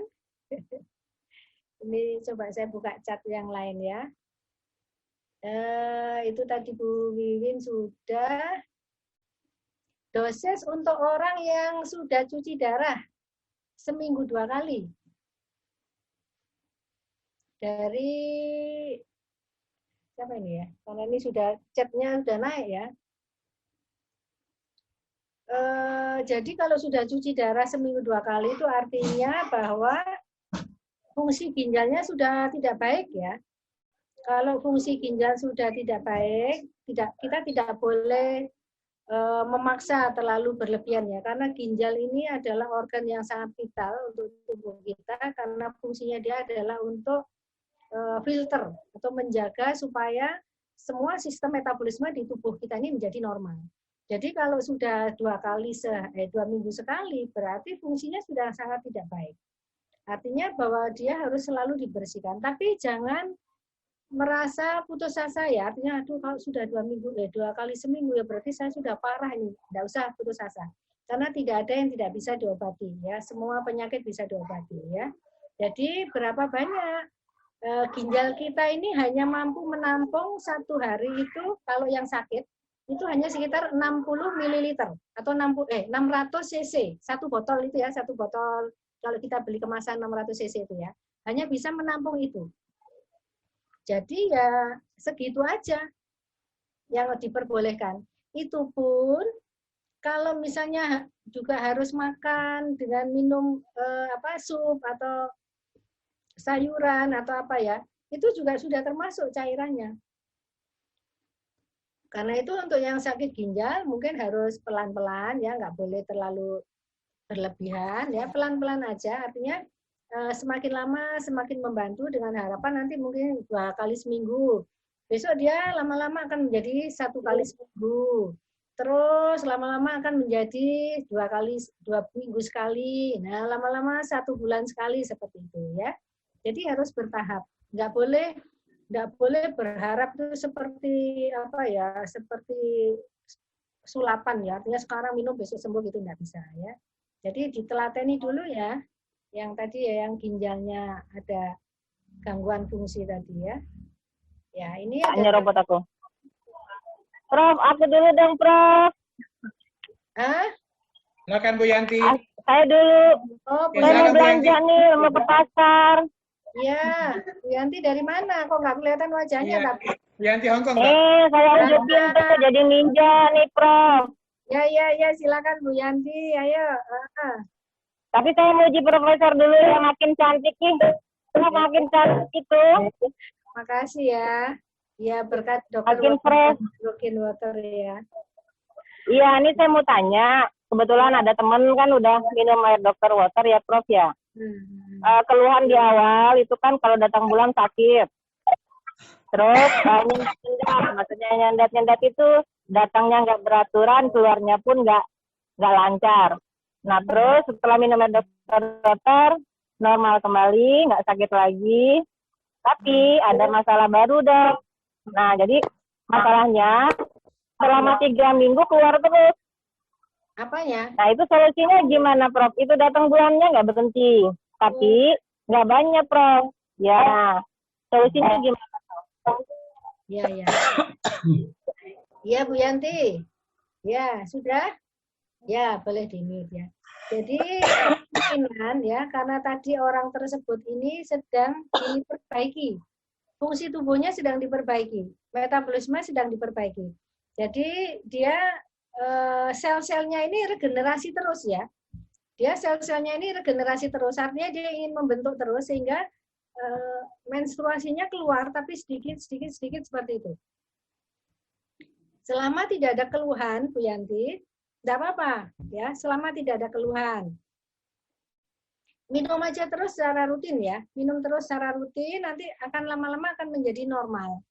Ini coba saya buka chat yang lain ya. Itu tadi Bu Wiwin sudah. Dosis untuk orang yang sudah cuci darah seminggu 2 kali. Dari siapa ini ya? Karena ini sudah chatnya sudah naik ya. Jadi kalau sudah cuci darah seminggu 2 kali itu artinya bahwa fungsi ginjalnya sudah tidak baik ya. Kalau fungsi ginjal sudah tidak baik, kita tidak boleh memaksa terlalu berlebihan ya, karena ginjal ini adalah organ yang sangat vital untuk tubuh kita karena fungsinya dia adalah untuk filter atau menjaga supaya semua sistem metabolisme di tubuh kita ini menjadi normal. Jadi kalau sudah 2 minggu sekali, berarti fungsinya sudah sangat tidak baik. Artinya bahwa dia harus selalu dibersihkan, tapi jangan merasa putus asa ya, artinya aduh kalau sudah 2 kali seminggu ya berarti saya sudah parah ini, tidak usah putus asa, karena tidak ada yang tidak bisa diobati ya, semua penyakit bisa diobati ya. Jadi berapa banyak ginjal kita ini hanya mampu menampung satu hari itu, kalau yang sakit, itu hanya sekitar 60 ml atau 600 cc. Satu botol itu ya, satu botol kalau kita beli kemasan 600 cc itu ya, hanya bisa menampung itu. Jadi ya segitu aja yang diperbolehkan. Itu pun kalau misalnya juga harus makan dengan minum sup atau sayuran atau apa ya, itu juga sudah termasuk cairannya. Karena itu untuk yang sakit ginjal mungkin harus pelan-pelan ya, nggak boleh terlalu berlebihan ya, pelan-pelan aja. Artinya semakin lama semakin membantu dengan harapan nanti mungkin 2 kali seminggu. Besok dia lama-lama akan menjadi 1 kali seminggu. Terus lama-lama akan menjadi 2 minggu sekali. Nah, lama-lama 1 bulan sekali seperti itu ya. Jadi harus bertahap. Nggak boleh berharap itu seperti seperti sulapan ya. Artinya sekarang minum besok sembuh gitu nggak bisa ya. Jadi ditelateni dulu ya. Yang tadi ya, yang ginjalnya ada gangguan fungsi tadi ya. Ya, ini hanya robot aku. Prof, aku dulu dong, Prof. Silakan Bu Yanti. Saya dulu. Oh, saya mau belanja nih, mau ke pasar. Iya, Bu Yanti dari mana? Kok nggak kelihatan wajahnya? Iya. Bu Yanti Hongkong. Saya lanjutin tuh jadi ninja nih, Prof. Ya, silakan Bu Yanti, ayo. Tapi saya mau uji profesor dulu yang makin cantik nih. Makin cantik itu. Makasih ya. Ya, berkat makin fresh. Broken water ya. Iya, ini saya mau tanya. Kebetulan ada teman kan udah minum air dokter water ya, Prof ya. Keluhan di awal itu kan kalau datang bulan sakit. Terus nyendat, maksudnya nyendat itu datangnya nggak beraturan, keluarnya pun nggak lancar. Nah, terus setelah minum air dokter water, normal kembali, nggak sakit lagi. Tapi ada masalah baru, Dok. Nah, jadi masalahnya selama 3 minggu keluar terus. Apanya? Nah, itu solusinya gimana, Prof? Itu datang bulannya nggak berhenti, tapi nggak banyak, Prof. Ya, solusinya gimana, Prof? Ya. Iya, Bu Yanti. Ya, sudah? Ya, boleh di-mute ya. Jadi, kemungkinan ya, karena tadi orang tersebut ini sedang diperbaiki. Fungsi tubuhnya sedang diperbaiki. Metabolisme sedang diperbaiki. Jadi, dia sel-selnya ini regenerasi terus ya. Dia sel-selnya ini regenerasi terus. Artinya dia ingin membentuk terus sehingga menstruasinya keluar, tapi sedikit seperti itu. Selama tidak ada keluhan, Bu Yanti, tidak apa-apa, ya. Selama tidak ada keluhan, minum aja terus secara rutin ya. Minum terus secara rutin, nanti akan lama-lama akan menjadi normal,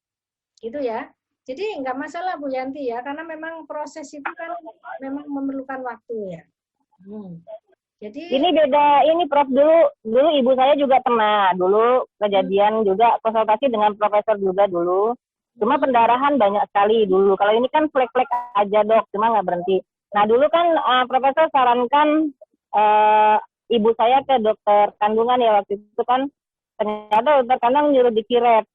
gitu ya. Jadi nggak masalah Bu Yanti ya, karena memang proses itu kan memang memerlukan waktu ya. Jadi ini beda ini, Prof. Dulu ibu saya juga pernah dulu kejadian juga konsultasi dengan profesor juga dulu. Cuma pendarahan banyak sekali dulu. Kalau ini kan flek-flek aja, Dok, cuma nggak berhenti. Nah, dulu kan profesor sarankan ibu saya ke dokter kandungan ya, waktu itu kan ternyata dokter kandang nyuruh dikiret.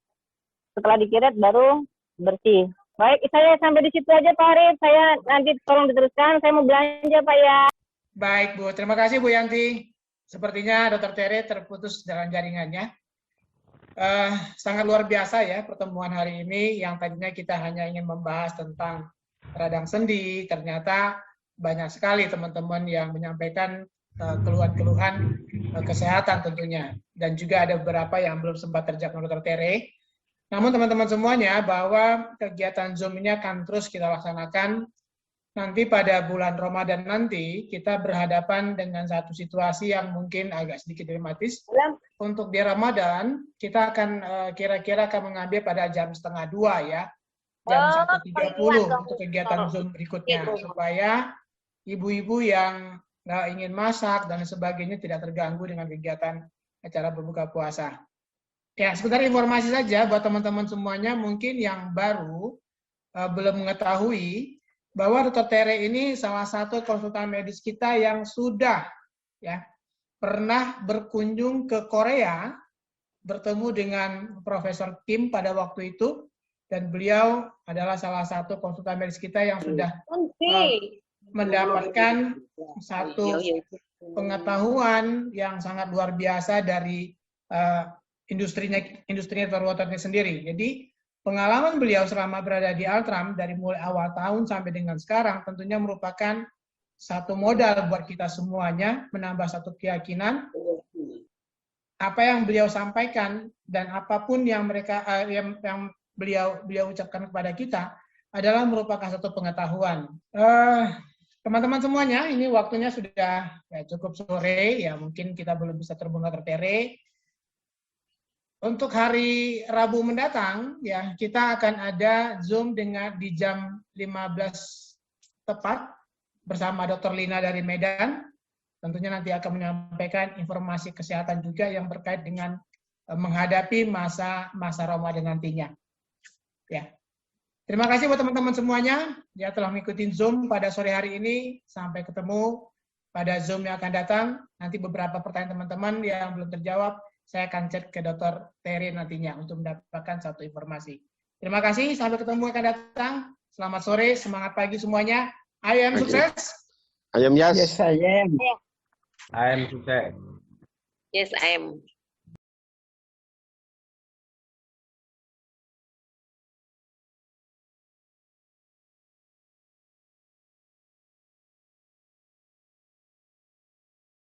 Setelah dikiret baru bersih. Baik, saya sampai di situ aja, Pak Arif. Saya nanti tolong diteruskan. Saya mau belanja, Pak ya. Baik, Bu. Terima kasih, Bu Yanti. Sepertinya Dr. Tere terputus dalam jaringannya. Sangat luar biasa ya pertemuan hari ini, yang tadinya kita hanya ingin membahas tentang radang sendi, ternyata banyak sekali teman-teman yang menyampaikan keluhan-keluhan kesehatan tentunya. Dan juga ada beberapa yang belum sempat terjawab Dr. Tere. Namun teman-teman semuanya, bahwa kegiatan Zoom ini akan terus kita laksanakan. Nanti pada bulan Ramadan nanti, kita berhadapan dengan satu situasi yang mungkin agak sedikit dilematis. Untuk di Ramadan, kita akan kira-kira akan mengambil pada jam 1:30 ya. Jam 1:30 untuk kegiatan Zoom berikutnya. Supaya ibu-ibu yang ingin masak dan sebagainya tidak terganggu dengan kegiatan acara berbuka puasa. Ya, sekedar informasi saja buat teman-teman semuanya mungkin yang baru belum mengetahui bahwa Dr. Tere ini salah satu konsultan medis kita yang sudah ya pernah berkunjung ke Korea bertemu dengan Profesor Kim pada waktu itu, dan beliau adalah salah satu konsultan medis kita yang sudah mendapatkan satu pengetahuan yang sangat luar biasa dari industrinya Dr. Water sendiri. Jadi pengalaman beliau selama berada di Altram dari mulai awal tahun sampai dengan sekarang tentunya merupakan satu modal buat kita semuanya, menambah satu keyakinan apa yang beliau sampaikan dan apapun yang yang beliau ucapkan kepada kita adalah merupakan satu pengetahuan. Teman-teman semuanya, ini waktunya sudah cukup sore, ya mungkin kita belum bisa terbang ke Tere. Untuk hari Rabu mendatang, ya kita akan ada Zoom di jam 15 tepat bersama Dr. Lina dari Medan. Tentunya nanti akan menyampaikan informasi kesehatan juga yang terkait dengan menghadapi masa Ramadan nantinya. Ya. Terima kasih buat teman-teman semuanya ya telah mengikuti Zoom pada sore hari ini. Sampai ketemu pada Zoom yang akan datang. Nanti beberapa pertanyaan teman-teman yang belum terjawab, saya akan chat ke Dr. Terry nantinya untuk mendapatkan satu informasi. Terima kasih, sampai ketemu akan datang. Selamat sore, semangat pagi semuanya. I am sukses. I am yes. Yes, I am. I am sukses. Yes, I am.